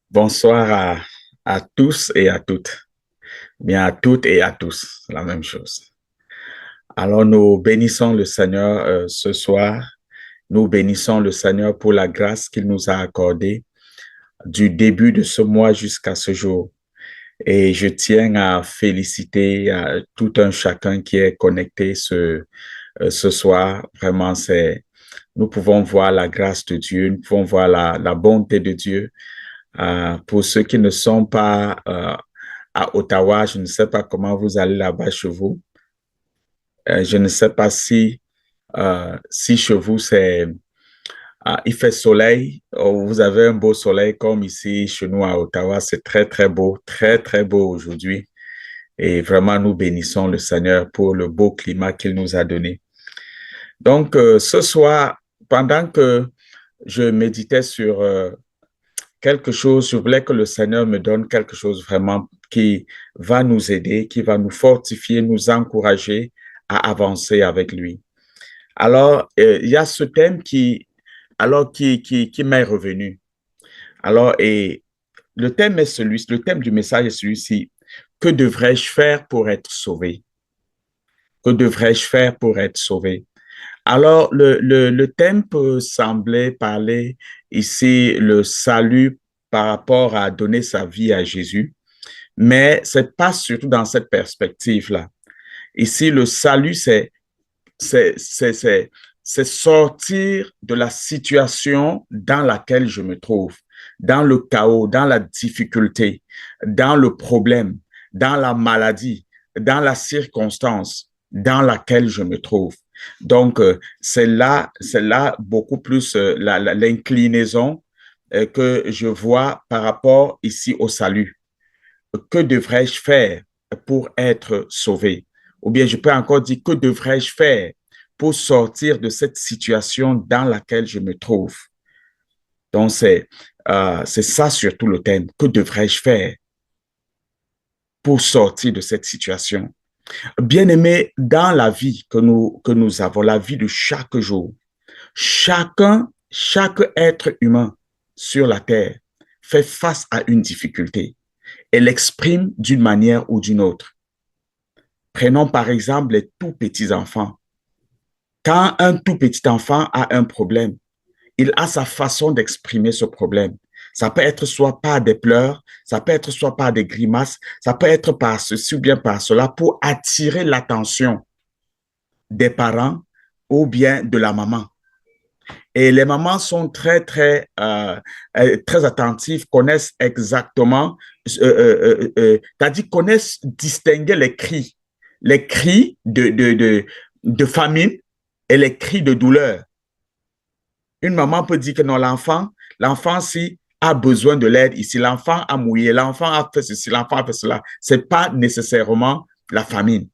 Bonsoir à tous et à toutes. Bien à toutes et à tous, la même chose. Alors nous bénissons le Seigneur ce soir. Nous bénissons le Seigneur pour la grâce qu'il nous a accordée du début de ce mois jusqu'à ce jour. Et je tiens à féliciter tout un chacun qui est connecté ce soir. Vraiment, nous pouvons voir la grâce de Dieu, nous pouvons voir la bonté de Dieu. Pour ceux qui ne sont pas à Ottawa, je ne sais pas comment vous allez là-bas chez vous. Je ne sais pas si chez vous, il fait soleil, ou vous avez un beau soleil comme ici chez nous à Ottawa. C'est très, très beau aujourd'hui. Et vraiment, nous bénissons le Seigneur pour le beau climat qu'il nous a donné. Donc, ce soir, pendant que je méditais sur quelque chose, je voulais que le Seigneur me donne quelque chose vraiment qui va nous aider, qui va nous fortifier, nous encourager à avancer avec lui. Alors, il y a ce thème qui m'est revenu. Alors, et le thème du message est celui-ci. Que devrais-je faire pour être sauvé? Que devrais-je faire pour être sauvé? Alors, le thème peut sembler parler ici le salut par rapport à donner sa vie à Jésus, mais c'est pas surtout dans cette perspective-là. Ici, le salut, c'est, c'est, c'est, c'est sortir de la situation dans laquelle je me trouve, dans le chaos, dans la difficulté, dans le problème, dans la maladie, dans la circonstance dans laquelle je me trouve. Donc, c'est là beaucoup plus l'inclinaison que je vois par rapport ici au salut. Que devrais-je faire pour être sauvé? Ou bien je peux encore dire, que devrais-je faire pour sortir de cette situation dans laquelle je me trouve? Donc, c'est ça surtout le thème. Que devrais-je faire pour sortir de cette situation? Bien-aimé, dans la vie que nous avons, la vie de chaque jour, chaque être humain sur la terre fait face à une difficulté et l'exprime d'une manière ou d'une autre. Prenons par exemple les tout petits enfants. Quand un tout petit enfant a un problème, il a sa façon d'exprimer ce problème. Ça peut être soit par des pleurs, ça peut être soit par des grimaces, ça peut être par ceci ou bien par cela pour attirer l'attention des parents ou bien de la maman. Et les mamans sont très attentives, connaissent exactement, c'est-à-dire connaissent distinguer les cris de famine et les cris de douleur. Une maman peut dire que non, l'enfant, si a besoin de l'aide ici, l'enfant a mouillé, l'enfant a fait ceci, l'enfant a fait cela. C'est pas nécessairement la famine.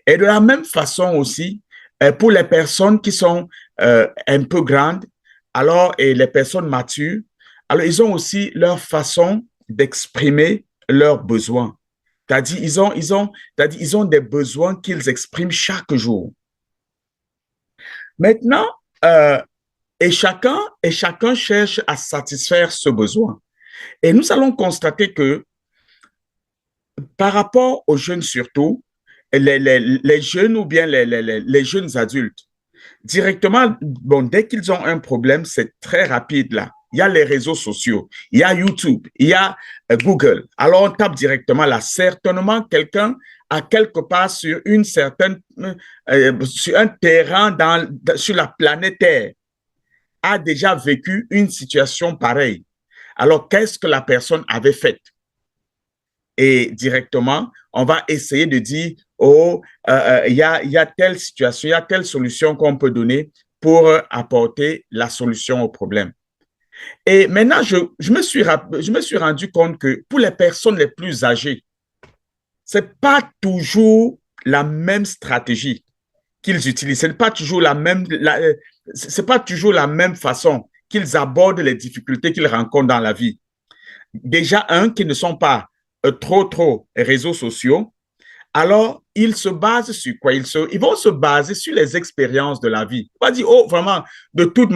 Et de la même façon aussi, pour les personnes qui sont un peu grandes, alors, et les personnes matures, alors ils ont aussi leur façon d'exprimer leurs besoins. C'est-à-dire, ils ont des besoins qu'ils expriment chaque jour. Maintenant, euh, et chacun cherche à satisfaire ce besoin. Et nous allons constater que par rapport aux jeunes surtout, les jeunes ou bien les jeunes adultes, directement, bon, dès qu'ils ont un problème, c'est très rapide là. Il y a les réseaux sociaux, il y a YouTube, il y a Google. Alors on tape directement là. Certainement, quelqu'un a quelque part sur un terrain sur la planète Terre a déjà vécu une situation pareille. Alors qu'est-ce que la personne avait fait? Et directement, on va essayer de dire, oh, y a telle situation, il y a telle solution qu'on peut donner pour apporter la solution au problème. Et maintenant, je me suis rendu compte que pour les personnes les plus âgées, ce n'est pas toujours la même stratégie qu'ils utilisent. Ce n'est pas toujours c'est pas toujours la même façon qu'ils abordent les difficultés qu'ils rencontrent dans la vie. Déjà, qui ne sont pas trop réseaux sociaux, alors ils se basent sur quoi? Ils vont se baser sur les expériences de la vie. On va dire, oh, vraiment, de tout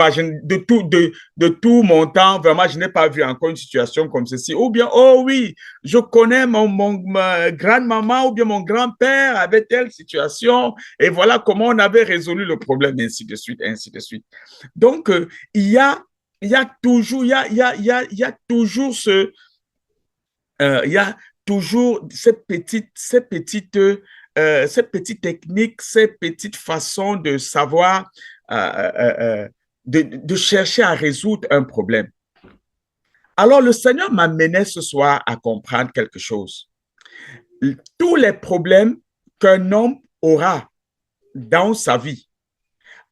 mon temps, vraiment, je n'ai pas vu encore une situation comme ceci. Ou bien, oh oui, je connais ma grand-maman ou bien mon grand-père avait telle situation et voilà comment on avait résolu le problème, ainsi de suite, ainsi de suite. Donc, il y a toujours, il y a toujours il y a toujours ces petites techniques, ces petites façons de savoir, de chercher à résoudre un problème. Alors, le Seigneur m'amenait ce soir à comprendre quelque chose. Tous les problèmes qu'un homme aura dans sa vie,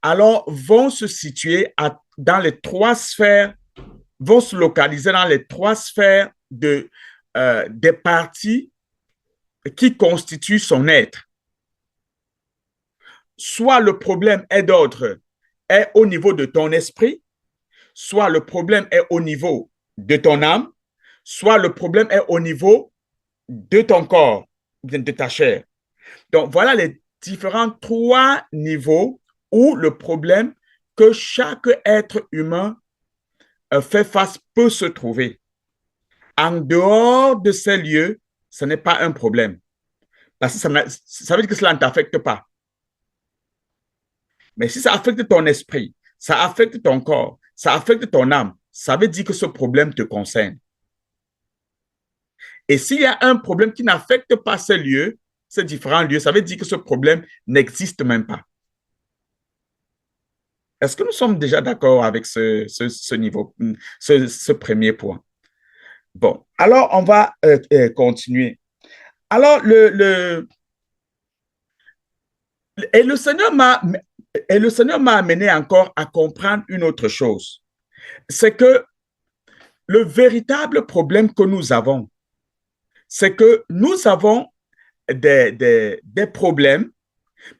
alors vont se situer dans les trois sphères, vont se localiser dans les trois sphères des parties qui constituent son être. Soit le problème est est au niveau de ton esprit, soit le problème est au niveau de ton âme, soit le problème est au niveau de ton corps, de ta chair. Donc, voilà les différents trois niveaux où le problème que chaque être humain fait face peut se trouver. En dehors de ces lieux, ce n'est pas un problème. Parce que ça veut dire que cela ne t'affecte pas. Mais si ça affecte ton esprit, ça affecte ton corps, ça affecte ton âme, ça veut dire que ce problème te concerne. Et s'il y a un problème qui n'affecte pas ces lieux, ces différents lieux, ça veut dire que ce problème n'existe même pas. Est-ce que nous sommes déjà d'accord avec ce niveau, ce premier point? Bon, alors on va continuer. Alors, et le Seigneur m'a amené encore à comprendre une autre chose. C'est que le véritable problème que nous avons, c'est que nous avons des problèmes,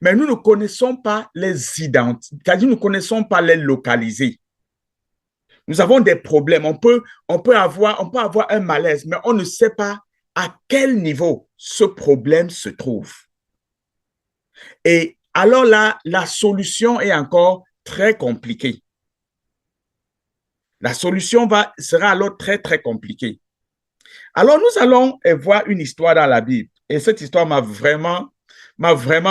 mais nous ne connaissons pas les identifier, c'est-à-dire nous ne connaissons pas les localiser. Nous avons des problèmes, on peut avoir un malaise, mais on ne sait pas à quel niveau ce problème se trouve. Et alors là, la solution est encore très compliquée. La solution sera alors très, très compliquée. Alors, nous allons voir une histoire dans la Bible. Et cette histoire m'a vraiment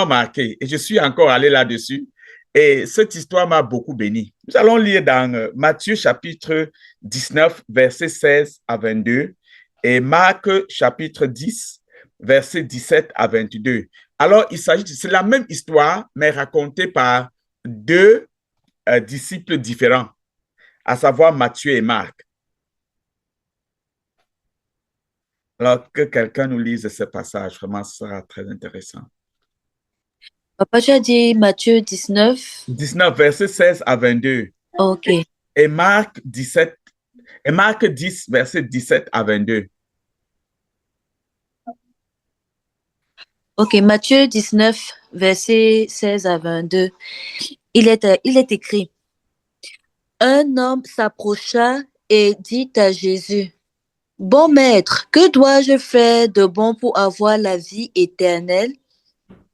marqué. Et je suis encore allé là-dessus. Et cette histoire m'a beaucoup béni. Nous allons lire dans Matthieu chapitre 19, versets 16 à 22 et Marc chapitre 10, versets 17 à 22. Alors, c'est la même histoire, mais racontée par deux disciples différents, à savoir Matthieu et Marc. Alors, que quelqu'un nous lise ce passage, vraiment, ce sera très intéressant. Papa, tu as dit Matthieu 19. 19, versets 16 à 22. Ok. Et Marc 10, versets 17 à 22. Ok, Matthieu 19, versets 16 à 22. Il est écrit, un homme s'approcha et dit à Jésus, bon maître, que dois-je faire de bon pour avoir la vie éternelle?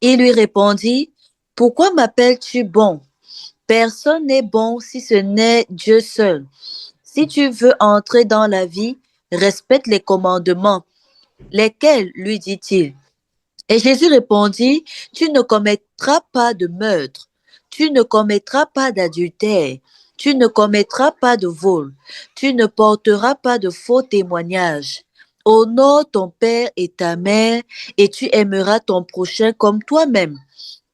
Il lui répondit, pourquoi m'appelles-tu bon? Personne n'est bon si ce n'est Dieu seul. Si tu veux entrer dans la vie, respecte les commandements. Lesquels, lui dit-il? Et Jésus répondit, tu ne commettras pas de meurtre, tu ne commettras pas d'adultère, tu ne commettras pas de vol, tu ne porteras pas de faux témoignages. Honore ton père et ta mère, et tu aimeras ton prochain comme toi-même.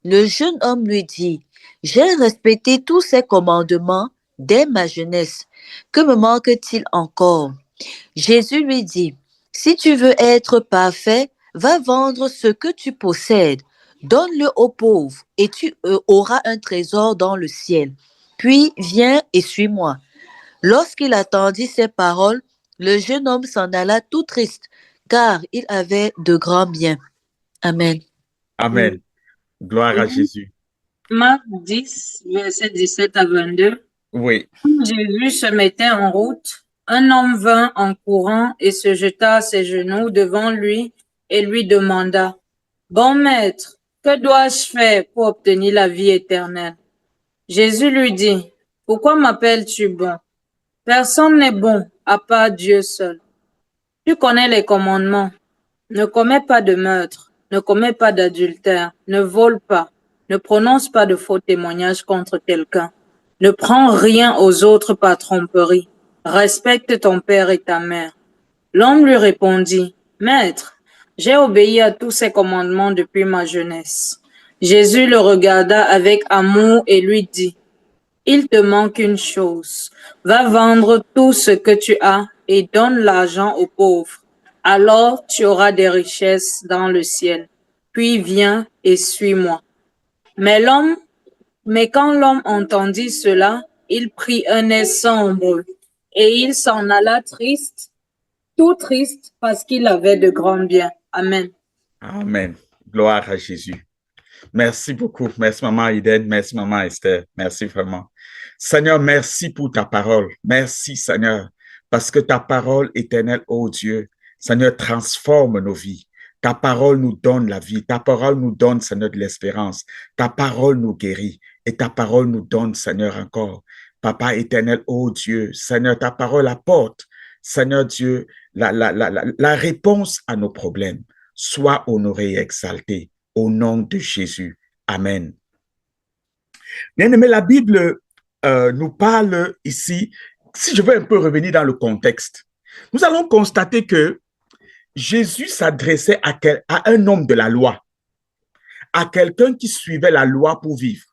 Le jeune homme lui dit, j'ai respecté tous ces commandements dès ma jeunesse. Que me manque-t-il encore? Jésus lui dit, si tu veux être parfait, va vendre ce que tu possèdes, donne-le aux pauvres, et tu auras un trésor dans le ciel. Puis viens et suis-moi. Lorsqu'il attendit ces paroles, le jeune homme s'en alla tout triste, car il avait de grands biens. Amen. Amen. Gloire à Jésus. Marc 10, versets 17 à 22. Oui. Quand Jésus se mettait en route, un homme vint en courant et se jeta à ses genoux devant lui et lui demanda, Bon maître, que dois-je faire pour obtenir la vie éternelle? Jésus lui dit, pourquoi m'appelles-tu bon? Personne n'est bon à part Dieu seul. Tu connais les commandements. Ne commets pas de meurtre, ne commets pas d'adultère, ne vole pas, ne prononce pas de faux témoignages contre quelqu'un, ne prends rien aux autres par tromperie, respecte ton père et ta mère. L'homme lui répondit, Maître, j'ai obéi à tous ces commandements depuis ma jeunesse. Jésus le regarda avec amour et lui dit, il te manque une chose. Va vendre tout ce que tu as et donne l'argent aux pauvres. Alors tu auras des richesses dans le ciel. Puis viens et suis-moi. Mais quand l'homme entendit cela, il prit un air sombre et il s'en alla triste, tout triste parce qu'il avait de grands biens. Amen. Amen. Gloire à Jésus. Merci beaucoup. Merci, Maman Eden. Merci, Maman Esther. Merci vraiment. Seigneur, merci pour ta parole. Merci, Seigneur, parce que ta parole éternelle, ô Dieu, Seigneur, transforme nos vies. Ta parole nous donne la vie. Ta parole nous donne, Seigneur, de l'espérance. Ta parole nous guérit. Et ta parole nous donne, Seigneur, encore. Papa éternel, ô Dieu, Seigneur, ta parole apporte, Seigneur Dieu, la réponse à nos problèmes. Sois honoré et exalté. Au nom de Jésus. Amen. Bien-aimé, la Bible nous parle ici, si je veux un peu revenir dans le contexte, nous allons constater que Jésus s'adressait à un homme de la loi, à quelqu'un qui suivait la loi pour vivre,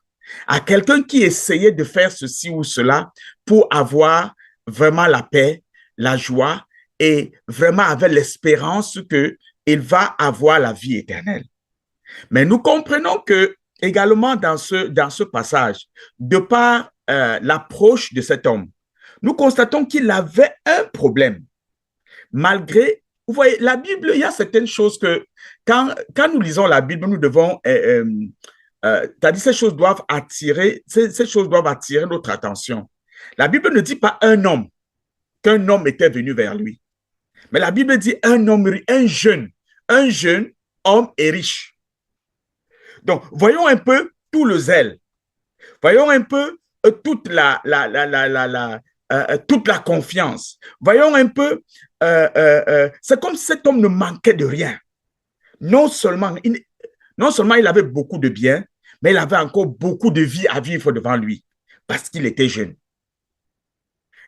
à quelqu'un qui essayait de faire ceci ou cela pour avoir vraiment la paix, la joie et vraiment avec l'espérance qu'il va avoir la vie éternelle. Mais nous comprenons que également dans ce passage, de par l'approche de cet homme, nous constatons qu'il avait un problème. Malgré, vous voyez, la Bible, il y a certaines choses que quand nous lisons la Bible, nous devons, c'est-à-dire ces choses doivent attirer notre attention. La Bible ne dit pas qu'un homme était venu vers lui. Mais la Bible dit un jeune homme est riche. Donc, voyons un peu tout le zèle. Voyons un peu toute la confiance. Voyons un peu, c'est comme si cet homme ne manquait de rien. Non seulement il avait beaucoup de biens, mais il avait encore beaucoup de vie à vivre devant lui parce qu'il était jeune.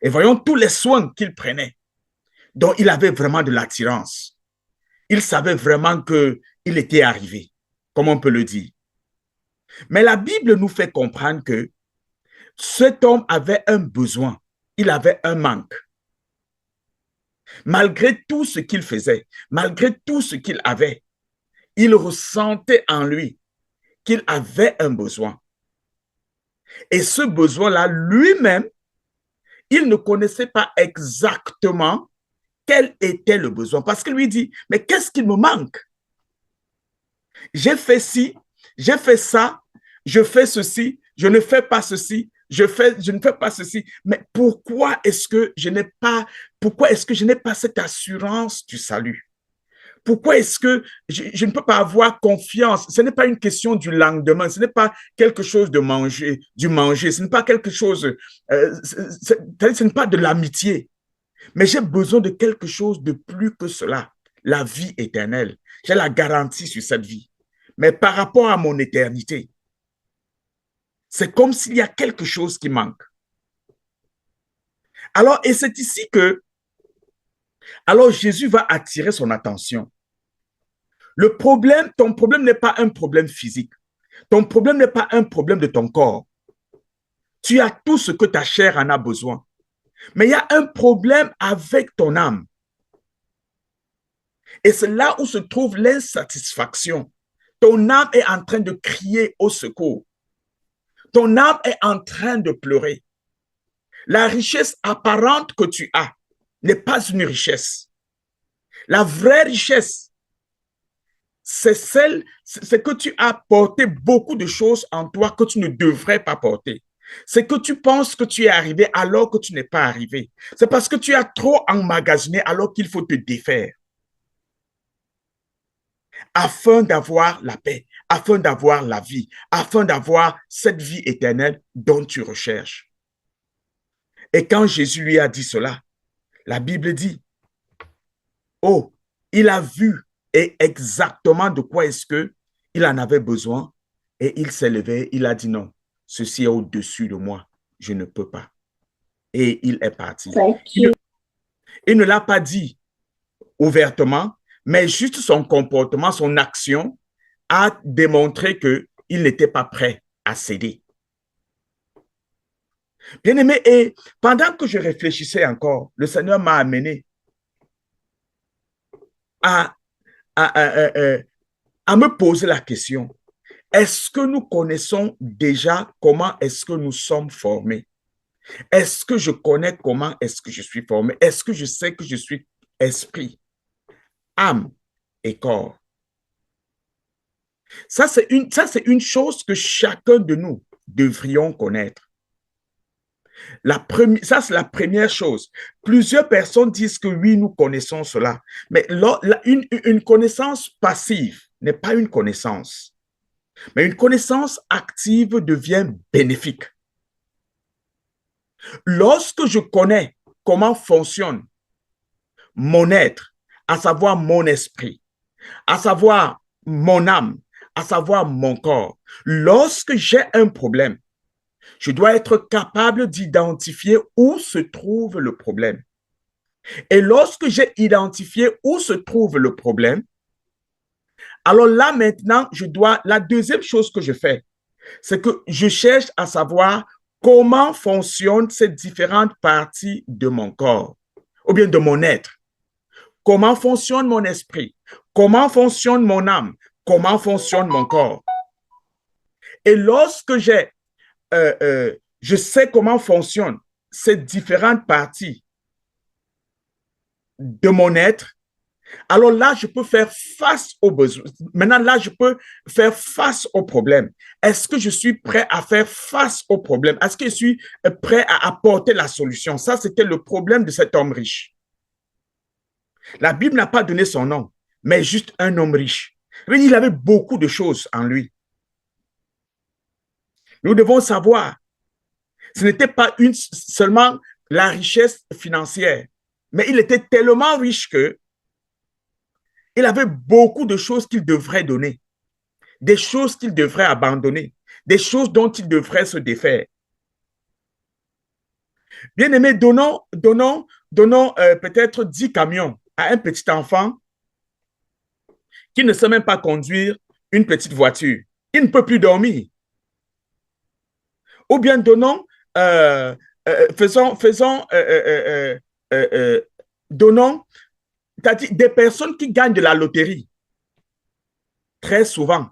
Et voyons tous les soins qu'il prenait. Donc, il avait vraiment de l'attirance. Il savait vraiment qu'il était arrivé, comme on peut le dire. Mais la Bible nous fait comprendre que cet homme avait un besoin, il avait un manque. Malgré tout ce qu'il faisait, malgré tout ce qu'il avait, il ressentait en lui qu'il avait un besoin. Et ce besoin-là, lui-même, il ne connaissait pas exactement quel était le besoin. Parce qu'il lui dit, mais qu'est-ce qu'il me manque? J'ai fait ci, j'ai fait ça, je fais ceci, je ne fais pas ceci, je ne fais pas ceci. Mais pourquoi est-ce que je n'ai pas cette assurance du salut? Pourquoi est-ce que je ne peux pas avoir confiance? Ce n'est pas une question du lendemain, ce n'est pas quelque chose de manger, ce n'est pas quelque chose, ce n'est pas de l'amitié. Mais j'ai besoin de quelque chose de plus que cela, la vie éternelle. J'ai la garantie sur cette vie. Mais par rapport à mon éternité, c'est comme s'il y a quelque chose qui manque. Alors, et c'est ici que, alors Jésus va attirer son attention. Ton problème n'est pas un problème physique. Ton problème n'est pas un problème de ton corps. Tu as tout ce que ta chair en a besoin. Mais il y a un problème avec ton âme. Et c'est là où se trouve l'insatisfaction. Ton âme est en train de crier au secours. Ton âme est en train de pleurer. La richesse apparente que tu as n'est pas une richesse. La vraie richesse, c'est que tu as porté beaucoup de choses en toi que tu ne devrais pas porter. C'est que tu penses que tu es arrivé alors que tu n'es pas arrivé. C'est parce que tu as trop emmagasiné alors qu'il faut te défaire. afin d'avoir la paix, afin d'avoir la vie, afin d'avoir cette vie éternelle dont tu recherches. Et quand Jésus lui a dit cela, la Bible dit, oh, il a vu et exactement de quoi est-ce qu'il en avait besoin et il s'est levé, il a dit non, ceci est au-dessus de moi, je ne peux pas. Et il est parti. Il ne l'a pas dit ouvertement, mais juste son comportement, son action a démontré qu'il n'était pas prêt à céder. Bien aimé, et pendant que je réfléchissais encore, le Seigneur m'a amené à me poser la question, est-ce que nous connaissons déjà comment est-ce que nous sommes formés? Est-ce que je connais comment est-ce que je suis formé? Est-ce que je sais que je suis esprit, âme et corps? Ça, c'est une chose que chacun de nous devrions connaître. Ça, c'est la première chose. Plusieurs personnes disent que oui, nous connaissons cela. Mais une connaissance passive n'est pas une connaissance. Mais une connaissance active devient bénéfique. Lorsque je connais comment fonctionne mon être, à savoir mon esprit, à savoir mon âme, à savoir mon corps, lorsque j'ai un problème, je dois être capable d'identifier où se trouve le problème. Et lorsque j'ai identifié où se trouve le problème, alors là maintenant, la deuxième chose que je fais, c'est que je cherche à savoir comment fonctionnent ces différentes parties de mon corps, ou bien de mon être. Comment fonctionne mon esprit? Comment fonctionne mon âme? Comment fonctionne mon corps? Et lorsque je sais comment fonctionnent ces différentes parties de mon être, alors là, je peux faire face aux besoins. Maintenant, là, je peux faire face aux problèmes. Est-ce que je suis prêt à faire face aux problèmes? Est-ce que je suis prêt à apporter la solution? Ça, c'était le problème de cet homme riche. La Bible n'a pas donné son nom, mais juste un homme riche. Il avait beaucoup de choses en lui. Nous devons savoir, ce n'était pas seulement la richesse financière, mais il était tellement riche que il avait beaucoup de choses qu'il devrait donner, des choses qu'il devrait abandonner, des choses dont il devrait se défaire. Bien aimé, donnons peut-être 10 camions à un petit enfant qui ne sait même pas conduire une petite voiture. Il ne peut plus dormir. Ou bien donnons c'est-à-dire des personnes qui gagnent de la loterie, très souvent,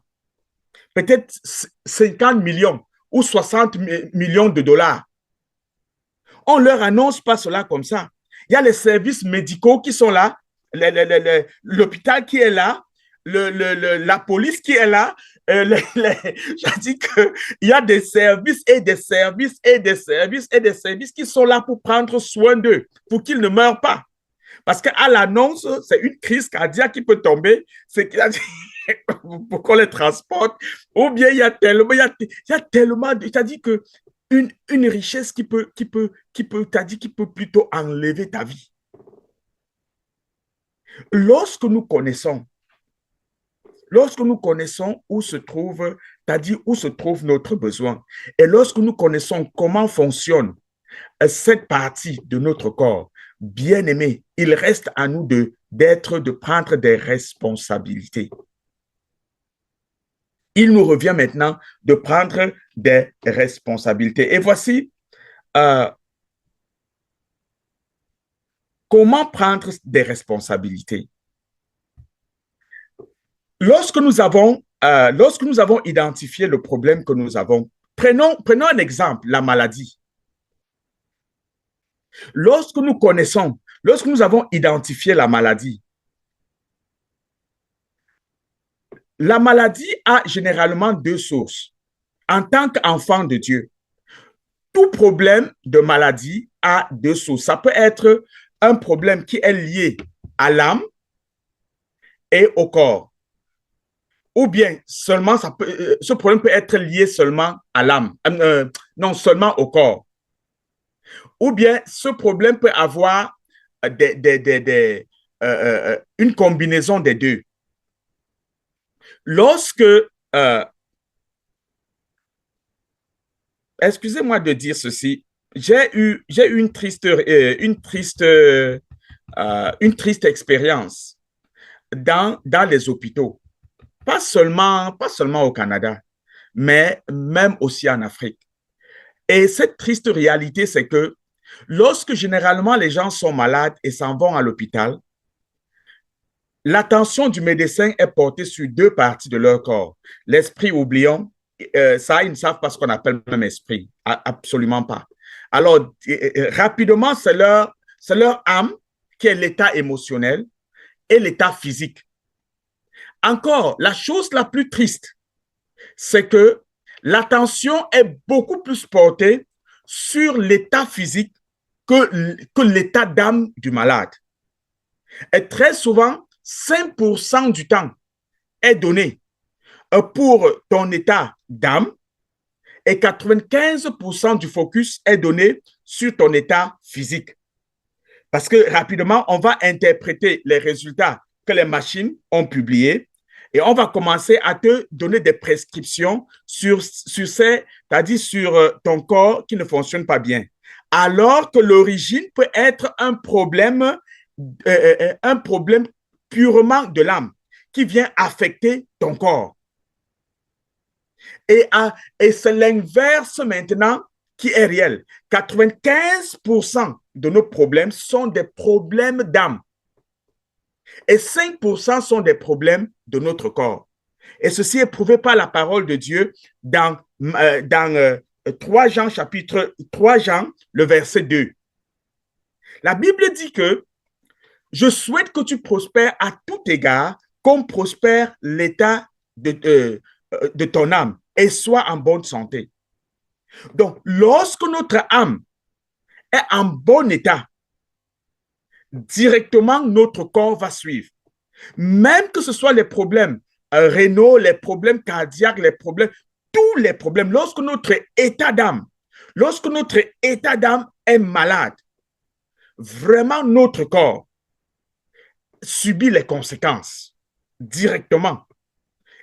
peut-être 50 millions ou 60 millions de dollars. On ne leur annonce pas cela comme ça. Il y a les services médicaux qui sont là, l'hôpital qui est là, la police qui est là. Je dis qu'il y a des services et des services et des services et des services qui sont là pour prendre soin d'eux, pour qu'ils ne meurent pas. Parce qu'à l'annonce, c'est une crise cardiaque qui peut tomber, c'est pour qu'on les transporte, ou bien il y a tellement, c'est-à-dire que une richesse qui peut plutôt enlever ta vie. Lorsque nous connaissons où se trouve, c'est-à-dire où se trouve notre besoin, et lorsque nous connaissons comment fonctionne cette partie de notre corps, bien aimé, il reste à nous de prendre des responsabilités. Il nous revient maintenant de prendre des responsabilités. Et voici comment prendre des responsabilités. Lorsque nous avons identifié le problème que nous avons, prenons un exemple, la maladie. Lorsque nous avons identifié la maladie a généralement deux sources. En tant qu'enfant de Dieu, tout problème de maladie a deux sources. Ça peut être un problème qui est lié à l'âme et au corps. ou bien seulement ce problème peut être lié seulement à l'âme, non seulement au corps, ou bien ce problème peut avoir une combinaison des deux. Lorsque, excusez-moi de dire ceci, j'ai eu une triste expérience dans les hôpitaux, pas seulement au Canada, mais même aussi en Afrique. Et cette triste réalité, c'est que lorsque généralement les gens sont malades et s'en vont à l'hôpital, l'attention du médecin est portée sur deux parties de leur corps. L'esprit, oublions, ça, ils ne savent pas ce qu'on appelle même esprit. Absolument pas. Alors, rapidement, c'est leur âme qui est l'état émotionnel et l'état physique. Encore, la chose la plus triste, c'est que l'attention est beaucoup plus portée sur l'état physique que l'état d'âme du malade. Et très souvent, 5% du temps est donné pour ton état d'âme et 95% du focus est donné sur ton état physique. Parce que rapidement, on va interpréter les résultats que les machines ont publiés et on va commencer à te donner des prescriptions sur c'est-à-dire sur ton corps qui ne fonctionne pas bien. Alors que l'origine peut être un problème purement de l'âme qui vient affecter ton corps. Et c'est l'inverse maintenant qui est réel. 95% de nos problèmes sont des problèmes d'âme. Et 5% sont des problèmes de notre corps. Et ceci est prouvé par la parole de Dieu dans 3 Jean, chapitre 3 Jean, le verset 2. La Bible dit que je souhaite que tu prospères à tout égard, comme prospère l'état de ton âme et sois en bonne santé. Donc, lorsque notre âme est en bon état, directement notre corps va suivre. Même que ce soit les problèmes rénaux, les problèmes cardiaques, tous les problèmes, lorsque notre état d'âme est malade, vraiment notre corps subit les conséquences directement.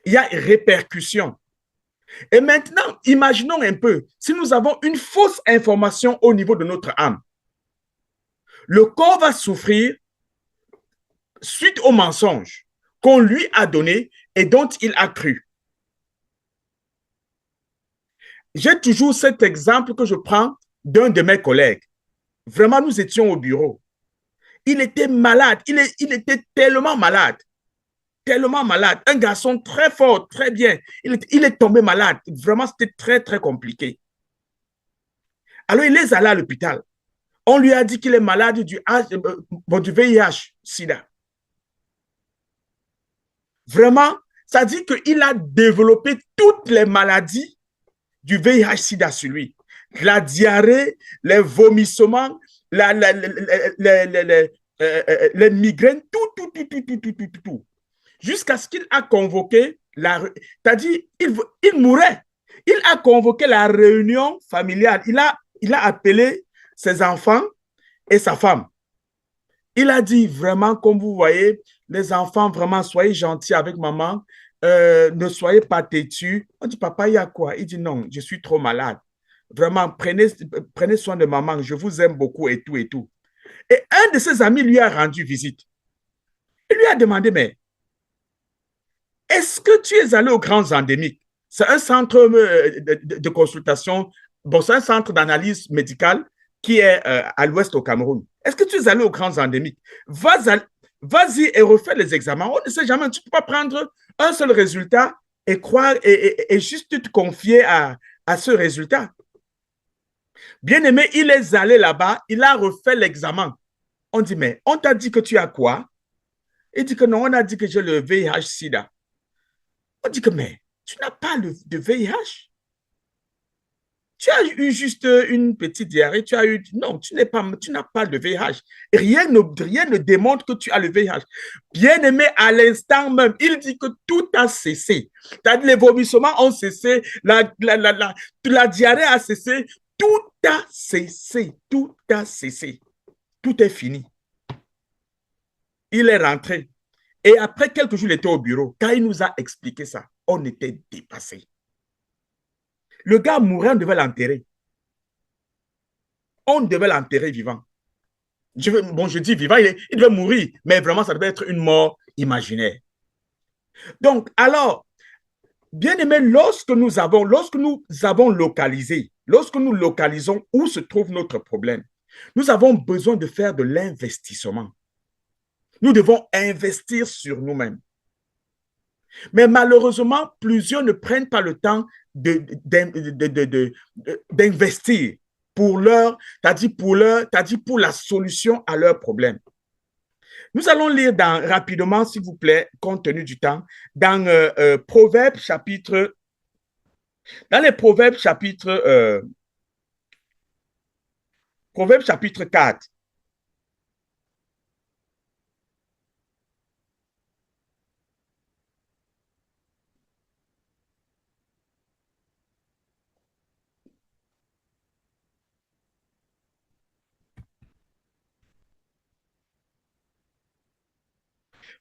Il y a une répercussion. Et maintenant, imaginons un peu, si nous avons une fausse information au niveau de notre âme, le corps va souffrir suite au mensonge qu'on lui a donné et dont il a cru. J'ai toujours cet exemple que je prends d'un de mes collègues. Vraiment, nous étions au bureau. Il était malade, il était tellement malade. Un garçon très fort, très bien. Il est tombé malade. Vraiment, c'était très, très compliqué. Alors, il est allé à l'hôpital. On lui a dit qu'il est malade du VIH, SIDA. Vraiment, ça dit qu'il a développé toutes les maladies du VIH, SIDA sur lui. La diarrhée, les vomissements, les migraines, tout. Jusqu'à ce qu'il a convoqué c'est-à-dire, il mourait. Il a convoqué la réunion familiale. Il a appelé ses enfants et sa femme. Il a dit vraiment, comme vous voyez, les enfants, vraiment, soyez gentils avec maman. Ne soyez pas têtus. On dit, papa, il y a quoi? Il dit, non, je suis trop malade. Vraiment, prenez soin de maman. Je vous aime beaucoup et tout et tout. Et un de ses amis lui a rendu visite. Il lui a demandé, mais est-ce que tu es allé aux Grands Endémiques? C'est un centre de consultation, bon, c'est un centre d'analyse médicale qui est à l'ouest au Cameroun. Est-ce que tu es allé aux Grands Endémiques? Vas-y et refais les examens. On ne sait jamais, tu ne peux pas prendre un seul résultat et croire et juste te confier à ce résultat. Bien aimé, il est allé là-bas, il a refait l'examen. On dit, mais on t'a dit que tu as quoi? Il dit que non, on a dit que j'ai le VIH-Sida. On dit que, mais tu n'as pas de VIH. Tu as eu juste une petite diarrhée, non, tu n'as pas le VIH. Rien ne démontre que tu as le VIH. Bien-aimé, à l'instant même, il dit que tout a cessé. C'est-à-dire les vomissements ont cessé, la diarrhée a cessé, tout a cessé, tout a cessé. Tout est fini. Il est rentré. Et après quelques jours, il était au bureau. Quand il nous a expliqué ça, on était dépassés. Le gars mourait, on devait l'enterrer. On devait l'enterrer vivant. Je dis vivant, il devait mourir, mais vraiment, ça devait être une mort imaginaire. Donc, alors, bien aimé, lorsque nous avons localisé, lorsque nous localisons où se trouve notre problème, nous avons besoin de faire de l'investissement. Nous devons investir sur nous-mêmes. Mais malheureusement, plusieurs ne prennent pas le temps d'investir pour la solution à leur problème. Nous allons lire rapidement, s'il vous plaît, compte tenu du temps, dans les Proverbes chapitre 4.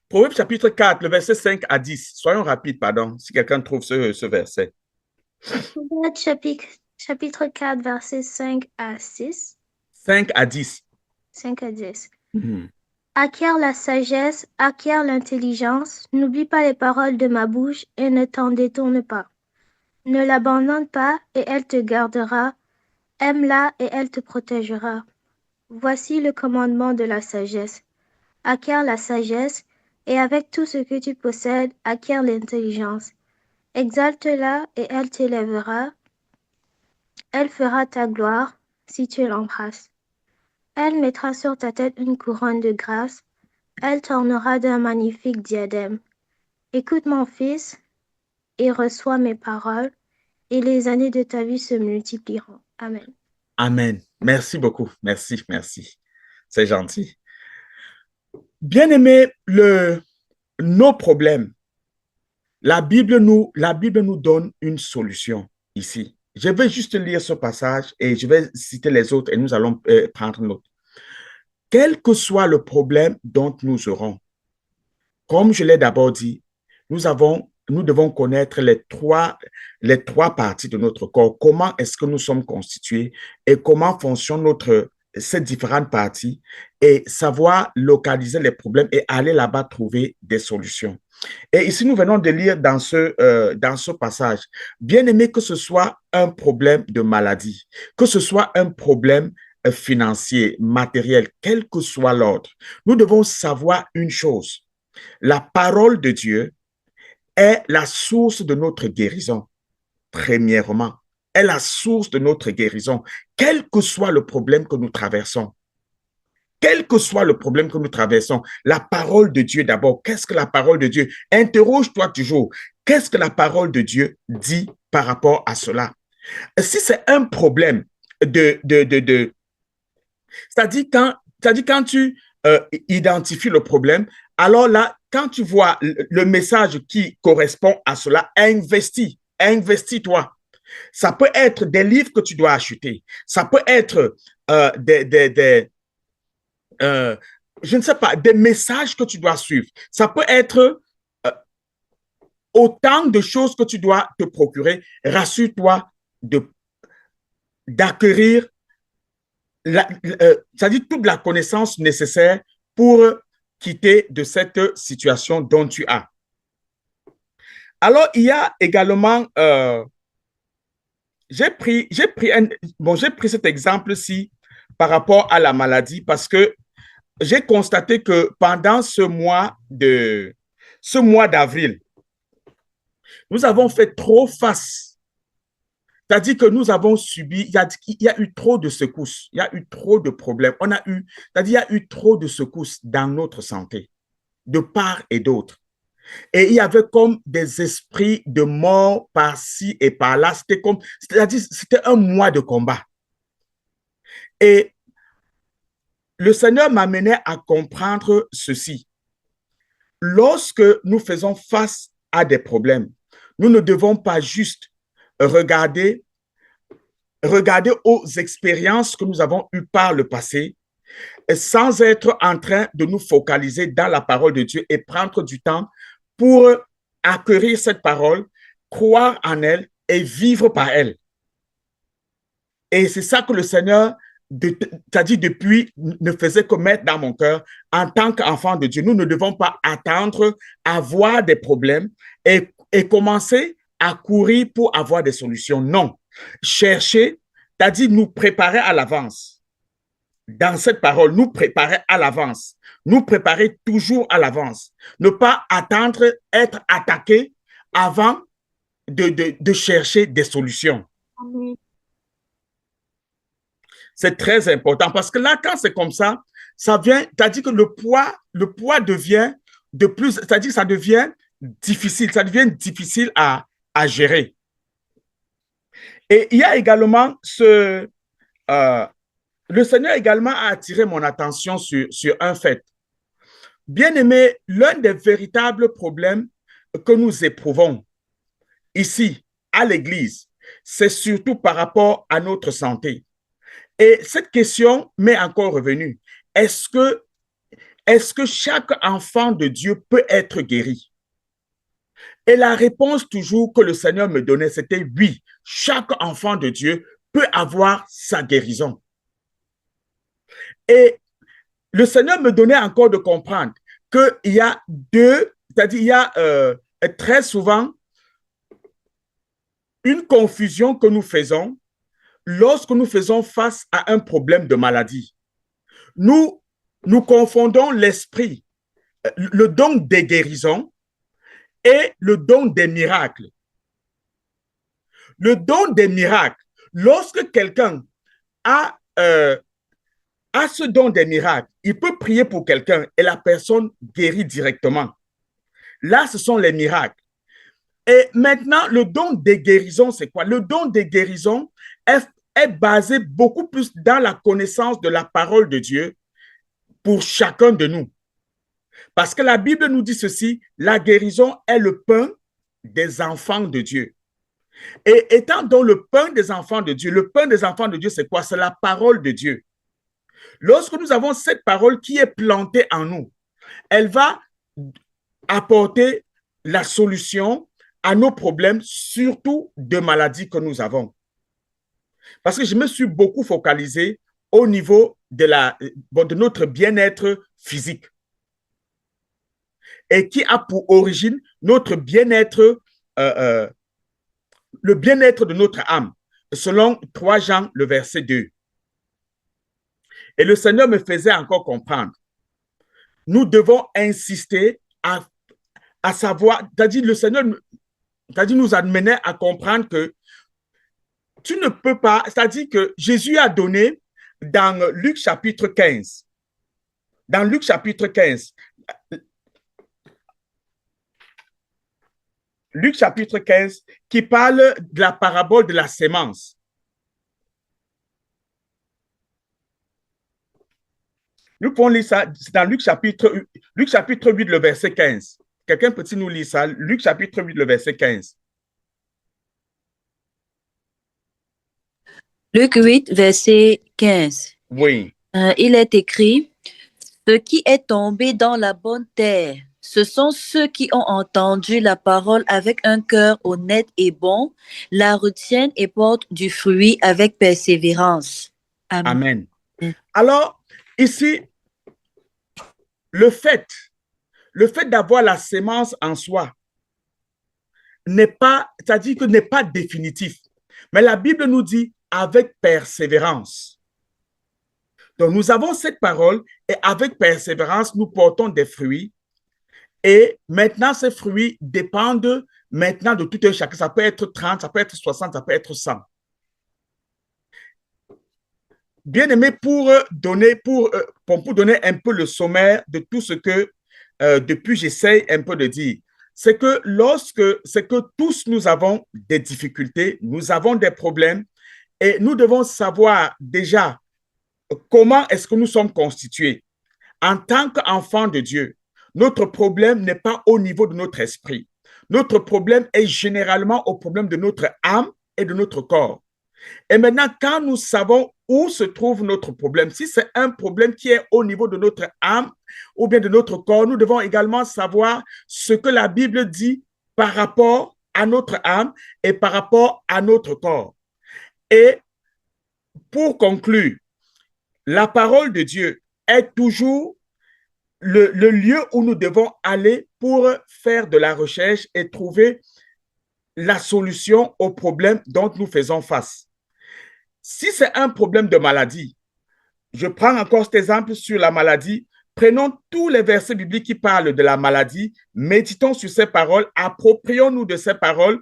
Proverbe chapitre 4, le verset 5 à 10. Soyons rapides, pardon, si quelqu'un trouve ce verset. Proverbe chapitre 4, verset 5 à 6. 5 à 10. 5 à 10. Mhm. Acquiert la sagesse, acquiert l'intelligence, n'oublie pas les paroles de ma bouche et ne t'en détourne pas. Ne l'abandonne pas et elle te gardera, aime-la et elle te protégera. Voici le commandement de la sagesse. Acquiert la sagesse et avec tout ce que tu possèdes, acquiert l'intelligence. Exalte-la et elle t'élèvera. Elle fera ta gloire si tu l'embrasses. Elle mettra sur ta tête une couronne de grâce. Elle t'ornera d'un magnifique diadème. Écoute mon fils et reçois mes paroles, et les années de ta vie se multiplieront. Amen. Amen. Merci beaucoup. Merci. C'est gentil. Bien-aimé, nos problèmes, la Bible nous donne une solution ici. Je vais juste lire ce passage et je vais citer les autres et nous allons prendre note. Quel que soit le problème dont nous aurons, comme je l'ai d'abord dit, nous devons connaître les trois parties de notre corps. Comment est-ce que nous sommes constitués et comment fonctionnent ces différentes parties et savoir localiser les problèmes et aller là-bas trouver des solutions. Et ici, nous venons de lire dans ce passage, bien aimé, que ce soit un problème de maladie, que ce soit un problème financier, matériel, quel que soit l'ordre, nous devons savoir une chose. La parole de Dieu est la source de notre guérison, premièrement. Est la source de notre guérison, quel que soit le problème que nous traversons. Quel que soit le problème que nous traversons, la parole de Dieu d'abord. Qu'est-ce que la parole de Dieu? Interroge-toi toujours. Qu'est-ce que la parole de Dieu dit par rapport à cela? Si c'est un problème c'est-à-dire quand tu identifies le problème, alors là, quand tu vois le message qui correspond à cela, investis-toi. Ça peut être des livres que tu dois acheter. Ça peut être je ne sais pas, des messages que tu dois suivre. Ça peut être autant de choses que tu dois te procurer. Rassure-toi d'acquérir c'est-à-dire toute la connaissance nécessaire pour quitter de cette situation dont tu as. Alors, il y a également, j'ai pris cet exemple-ci par rapport à la maladie parce que j'ai constaté que pendant ce mois d'avril, nous avons fait trop face. C'est-à-dire que nous avons subi, il y a eu trop de secousses, il y a eu trop de problèmes. Il y a eu trop de secousses dans notre santé, de part et d'autre. Et il y avait comme des esprits de mort par-ci et par-là. C'est-à-dire, c'était un mois de combat. Et le Seigneur m'amenait à comprendre ceci. Lorsque nous faisons face à des problèmes, nous ne devons pas juste regarder aux expériences que nous avons eues par le passé, sans être en train de nous focaliser dans la parole de Dieu et prendre du temps pour acquérir cette parole, croire en elle et vivre par elle. Et c'est ça que le Seigneur, t'as dit depuis, ne faisait que mettre dans mon cœur en tant qu'enfant de Dieu. Nous ne devons pas attendre à avoir des problèmes et commencer à courir pour avoir des solutions. Non. Chercher, t'as dit nous préparer à l'avance. Dans cette parole, nous préparer à l'avance. Nous préparer toujours à l'avance. Ne pas attendre être attaqué avant de chercher des solutions. Amen. C'est très important parce que là, quand c'est comme ça vient, c'est-à-dire que le poids devient de plus, c'est-à-dire que ça devient difficile à gérer. Et il y a également le Seigneur également a attiré mon attention sur un fait. Bien aimé, l'un des véritables problèmes que nous éprouvons ici, à l'Église, c'est surtout par rapport à notre santé. Et cette question m'est encore revenue. Est-ce que chaque enfant de Dieu peut être guéri? Et la réponse toujours que le Seigneur me donnait, c'était oui, chaque enfant de Dieu peut avoir sa guérison. Et le Seigneur me donnait encore de comprendre qu'il y a c'est-à-dire il y a très souvent une confusion que nous faisons lorsque nous faisons face à un problème de maladie. Nous confondons l'esprit, le don des guérisons et le don des miracles. Le don des miracles, lorsque quelqu'un a ce don des miracles, il peut prier pour quelqu'un et la personne guérit directement. Là, ce sont les miracles. Et maintenant, le don des guérisons, c'est quoi? Le don des guérisons est basé beaucoup plus dans la connaissance de la parole de Dieu pour chacun de nous. Parce que la Bible nous dit ceci, la guérison est le pain des enfants de Dieu. Et étant donc le pain des enfants de Dieu, le pain des enfants de Dieu, c'est quoi? C'est la parole de Dieu. Lorsque nous avons cette parole qui est plantée en nous, elle va apporter la solution à nos problèmes, surtout de maladies que nous avons. Parce que je me suis beaucoup focalisé au niveau de notre bien-être physique et qui a pour origine notre bien-être, le bien-être de notre âme, selon 3 Jean, le verset 2. Et le Seigneur me faisait encore comprendre. Nous devons insister à savoir, c'est-à-dire le Seigneur nous amenait à comprendre que tu ne peux pas, c'est-à-dire que Jésus a donné dans Luc chapitre 15, Luc chapitre 15, qui parle de la parabole de la sémence. Nous pouvons lire ça dans Luc chapitre 8, le verset 15. Quelqu'un peut-il nous lire ça? Luc chapitre 8, le verset 15. Luc 8, verset 15. Oui. Il est écrit, « Ce qui est tombé dans la bonne terre, ce sont ceux qui ont entendu la parole avec un cœur honnête et bon, la retiennent et portent du fruit avec persévérance. » Amen. Amen. Alors, ici, le fait d'avoir la sémence en soi n'est pas, c'est-à-dire que n'est pas définitif. Mais la Bible nous dit avec persévérance. Donc, nous avons cette parole et avec persévérance, nous portons des fruits. Et maintenant, ces fruits dépendent maintenant de tout un chacun. Ça peut être 30, ça peut être 60, ça peut être 100. Bien aimé, pour donner un peu le sommaire de tout ce que depuis j'essaye un peu de dire. c'est que tous nous avons des difficultés, nous avons des problèmes et nous devons savoir déjà comment est-ce que nous sommes constitués. En tant qu'enfants de Dieu, notre problème n'est pas au niveau de notre esprit. Notre problème est généralement au problème de notre âme et de notre corps. Et maintenant, quand nous savons où se trouve notre problème, si c'est un problème qui est au niveau de notre âme ou bien de notre corps, nous devons également savoir ce que la Bible dit par rapport à notre âme et par rapport à notre corps. Et pour conclure, la parole de Dieu est toujours le lieu où nous devons aller pour faire de la recherche et trouver la solution aux problèmes dont nous faisons face. Si c'est un problème de maladie, je prends encore cet exemple sur la maladie, prenons tous les versets bibliques qui parlent de la maladie, méditons sur ces paroles, approprions-nous de ces paroles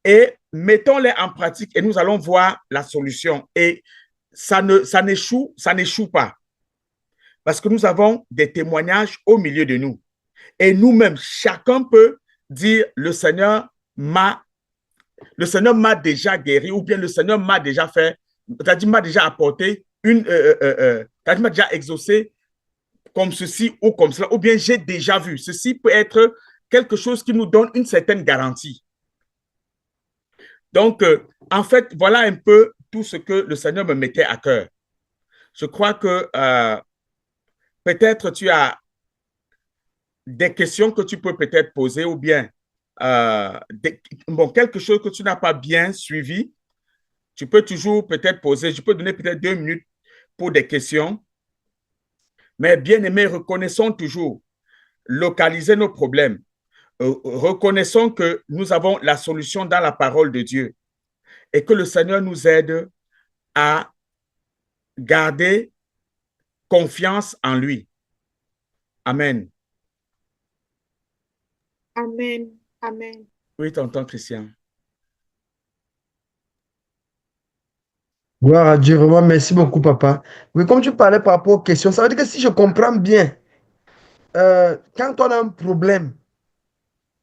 et mettons-les en pratique et nous allons voir la solution. Et ça n'échoue pas. Parce que nous avons des témoignages au milieu de nous. Et nous-mêmes, chacun peut dire, le Seigneur m'a déjà guéri ou bien le Seigneur m'a déjà fait, c'est-à-dire m'a déjà apporté c'est-à-dire m'a déjà exaucé comme ceci ou comme cela, ou bien j'ai déjà vu. Ceci peut être quelque chose qui nous donne une certaine garantie. Donc, en fait, voilà un peu tout ce que le Seigneur me mettait à cœur. Je crois que peut-être tu as des questions que tu peux peut-être poser ou bien quelque chose que tu n'as pas bien suivi. Tu peux toujours peut-être poser, je peux donner peut-être 2 minutes pour des questions. Mais bien aimé, reconnaissons toujours, localiser nos problèmes. Reconnaissons que nous avons la solution dans la parole de Dieu et que le Seigneur nous aide à garder confiance en lui. Amen. Amen. Amen. Oui, tonton Christian. Gloire à Dieu, vraiment, merci beaucoup, papa. Oui, comme tu parlais par rapport aux questions, ça veut dire que si je comprends bien, quand on a un problème,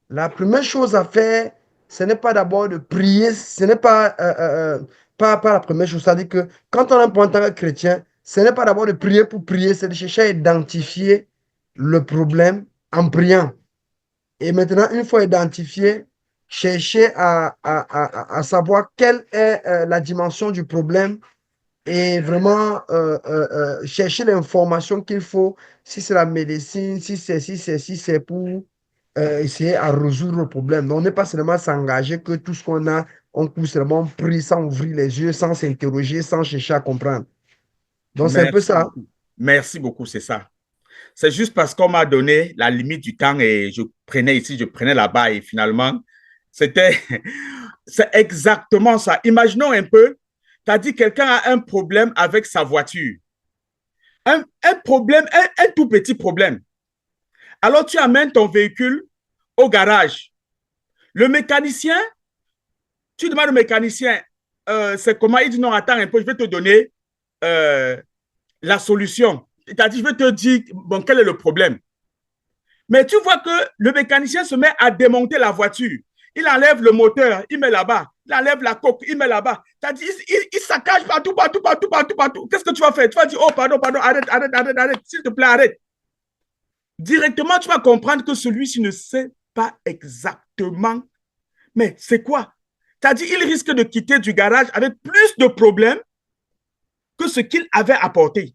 la première chose à faire, ce n'est pas d'abord de prier, ce n'est pas la première chose. C'est-à-dire que quand on a un problème en tant que chrétien, ce n'est pas d'abord de prier pour prier, c'est de chercher à identifier le problème en priant. Et maintenant, une fois identifié, chercher à savoir quelle est la dimension du problème et vraiment chercher l'information qu'il faut, si c'est la médecine, si c'est pour essayer à résoudre le problème. Donc, on n'est pas seulement s'engager que tout ce qu'on a, on peut seulement prier sans ouvrir les yeux, sans s'interroger, sans chercher à comprendre. Donc, c'est un peu ça. Merci beaucoup, c'est ça. C'est juste parce qu'on m'a donné la limite du temps et je prenais ici, je prenais là-bas et finalement, c'est exactement ça. Imaginons un peu, tu as dit quelqu'un a un problème avec sa voiture. Un problème, un tout petit problème. Alors, tu amènes ton véhicule au garage. Le mécanicien, tu demandes au mécanicien, c'est comment? Il dit non, attends un peu, je vais te donner la solution. Il t'a dit, je vais te dire, bon, quel est le problème? Mais tu vois que le mécanicien se met à démonter la voiture. Il enlève le moteur, il met là-bas. Il enlève la coque, il met là-bas. Tu as dit, il saccage partout. Qu'est-ce que tu vas faire? Tu vas dire, oh, pardon, arrête, s'il te plaît, arrête. Directement, tu vas comprendre que celui-ci ne sait pas exactement. Mais c'est quoi? Tu as dit, il risque de quitter du garage avec plus de problèmes que ce qu'il avait apporté.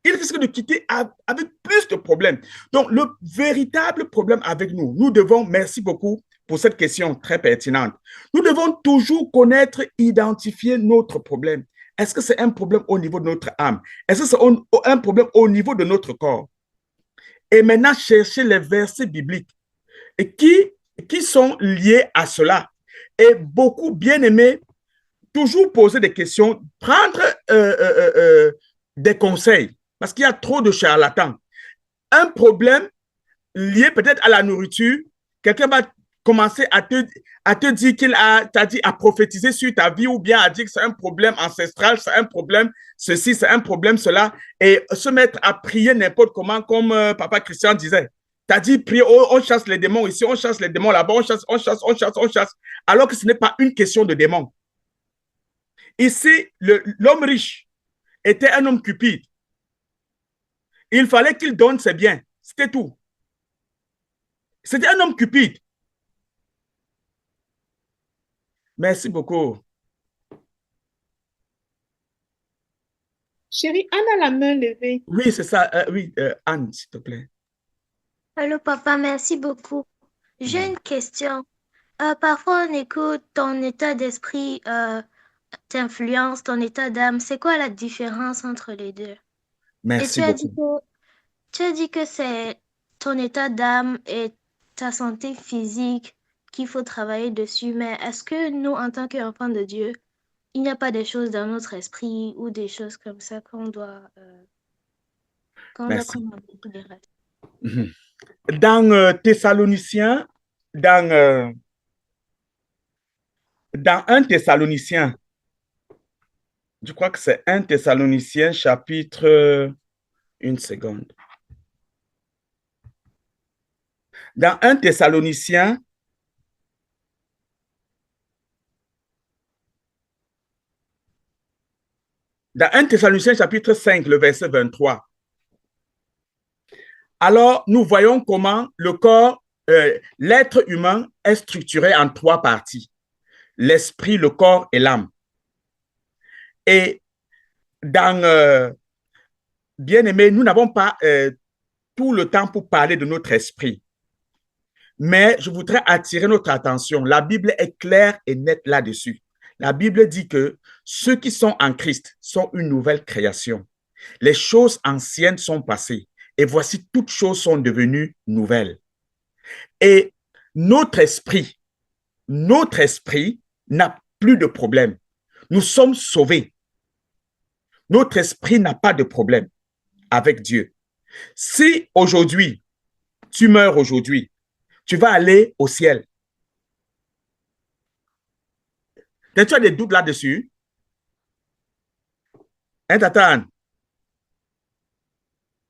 Il risque de quitter avec plus de problèmes. Donc, le véritable problème avec nous, nous devons, merci beaucoup pour cette question très pertinente, nous devons toujours connaître, identifier notre problème. Est-ce que c'est un problème au niveau de notre âme? Est-ce que c'est un problème au niveau de notre corps? Et maintenant, chercher les versets bibliques et qui sont liés à cela. Et beaucoup, bien aimés, toujours poser des questions, prendre des conseils. Parce qu'il y a trop de charlatans. Un problème lié peut-être à la nourriture, quelqu'un va commencer à te dire qu'il t'a dit à prophétiser sur ta vie ou bien à dire que c'est un problème ancestral, c'est un problème ceci, c'est un problème cela, et se mettre à prier n'importe comment, comme Papa Christian disait. Tu as dit, prier, oh, on chasse les démons ici, on chasse les démons là-bas, on chasse, on chasse, on chasse, on chasse. Alors que ce n'est pas une question de démons. Ici, l'homme riche était un homme cupide. Il fallait qu'il donne ses biens. C'était tout. C'était un homme cupide. Merci beaucoup. Chérie, Anne a la main levée. Oui, c'est ça. Oui, Anne, s'il te plaît. Allô, papa, merci beaucoup. J'ai une question. Parfois, on écoute ton état d'esprit t'influence, ton état d'âme. C'est quoi la différence entre les deux? Et Merci beaucoup. tu as dit que c'est ton état d'âme et ta santé physique qu'il faut travailler dessus. Mais est-ce que nous, en tant qu'enfants de Dieu, il n'y a pas des choses dans notre esprit ou des choses comme ça qu'on doit Merci. considérer? Dans Thessaloniciens, dans 1 Thessaloniciens, je crois que c'est 1 Thessaloniciens chapitre, une seconde. Dans 1 Thessaloniciens, chapitre 5, le verset 23. Alors, nous voyons comment le corps, l'être humain est structuré en 3 parties. L'esprit, le corps et l'âme. Et dans bien-aimé, nous n'avons pas tout le temps pour parler de notre esprit. Mais je voudrais attirer notre attention. La Bible est claire et nette là-dessus. La Bible dit que ceux qui sont en Christ sont une nouvelle création. Les choses anciennes sont passées et voici toutes choses sont devenues nouvelles. Et notre esprit n'a plus de problème. Nous sommes sauvés. Notre esprit n'a pas de problème avec Dieu. Si aujourd'hui, tu meurs aujourd'hui, tu vas aller au ciel. Tu as des doutes là-dessus? Hein, Tatane?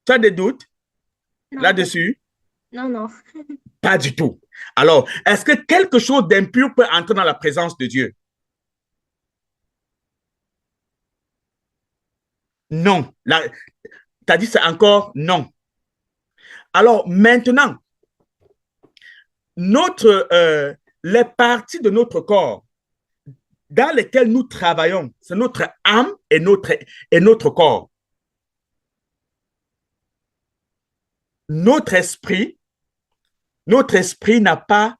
Tu as des doutes là-dessus? Non, non. Pas du tout. Alors, est-ce que quelque chose d'impur peut entrer dans la présence de Dieu? Non. Tu as dit c'est encore non. Alors, maintenant, les parties de notre corps dans lesquelles nous travaillons, c'est notre âme et notre corps. Notre esprit n'a pas,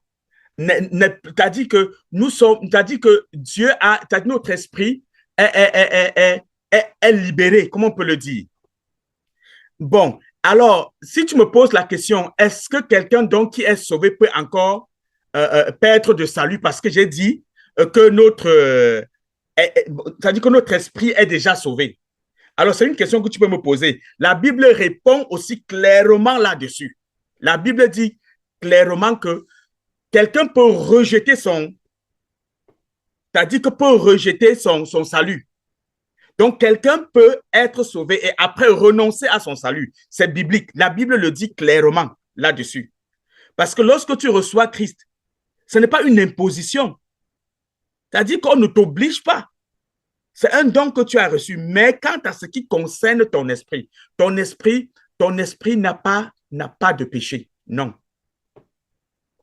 t'as dit que nous sommes, t'as dit que Dieu a, t'as dit notre esprit est libéré, comment on peut le dire? Bon, alors, si tu me poses la question, est-ce que quelqu'un donc qui est sauvé peut encore perdre de salut? Parce que j'ai dit que ça dit que notre esprit est déjà sauvé. Alors, c'est une question que tu peux me poser. La Bible répond aussi clairement là-dessus. La Bible dit clairement que quelqu'un peut rejeter c'est-à-dire que peut rejeter son salut. Donc, quelqu'un peut être sauvé et après renoncer à son salut. C'est biblique. La Bible le dit clairement là-dessus. Parce que lorsque tu reçois Christ, ce n'est pas une imposition. C'est-à-dire qu'on ne t'oblige pas. C'est un don que tu as reçu. Mais quant à ce qui concerne ton esprit n'a pas de péché. Non.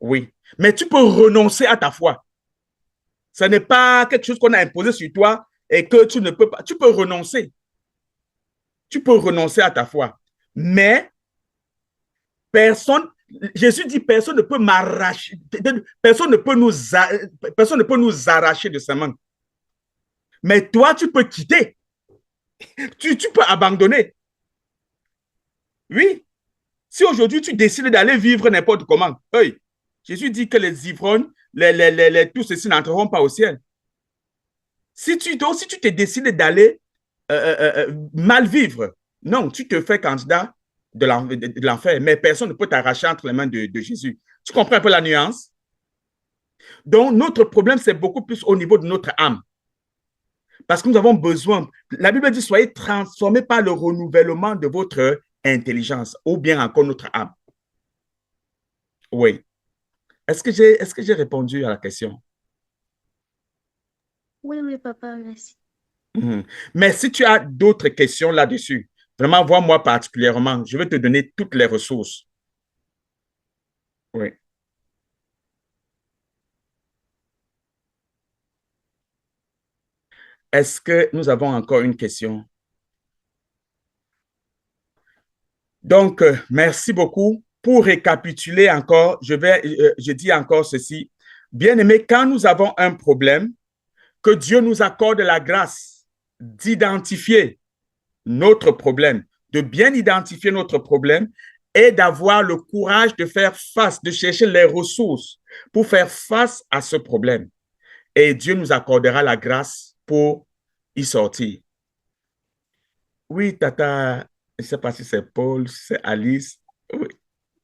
Oui. Mais tu peux renoncer à ta foi. Ce n'est pas quelque chose qu'on a imposé sur toi et que tu ne peux pas. Tu peux renoncer. Tu peux renoncer à ta foi. Mais Jésus dit personne ne peut m'arracher, personne ne peut nous arracher de sa main. Mais toi, tu peux quitter. Tu peux abandonner. Oui. Si aujourd'hui tu décides d'aller vivre n'importe comment, hey, Jésus dit que les ivrognes, tous ceux-ci n'entreront pas au ciel. Si tu te décides d'aller mal vivre, non, tu te fais candidat de l'enfer, mais personne ne peut t'arracher entre les mains de Jésus. Tu comprends un peu la nuance? Donc, notre problème, c'est beaucoup plus au niveau de notre âme. Parce que nous avons besoin, la Bible dit, soyez transformés par le renouvellement de votre intelligence ou bien encore notre âme. Oui. Est-ce que j'ai répondu à la question? Oui, oui, papa, merci. Mhm. Mais si tu as d'autres questions là-dessus, vraiment, vois-moi particulièrement. Je vais te donner toutes les ressources. Oui. Est-ce que nous avons encore une question? Donc, merci beaucoup. Pour récapituler encore, je dis encore ceci. Bien-aimés, quand nous avons un problème, que Dieu nous accorde la grâce d'identifier notre problème, de bien identifier notre problème et d'avoir le courage de faire face, de chercher les ressources pour faire face à ce problème. Et Dieu nous accordera la grâce pour y sortir. Oui, Tata, je ne sais pas si c'est Paul, si c'est Alice. Oui.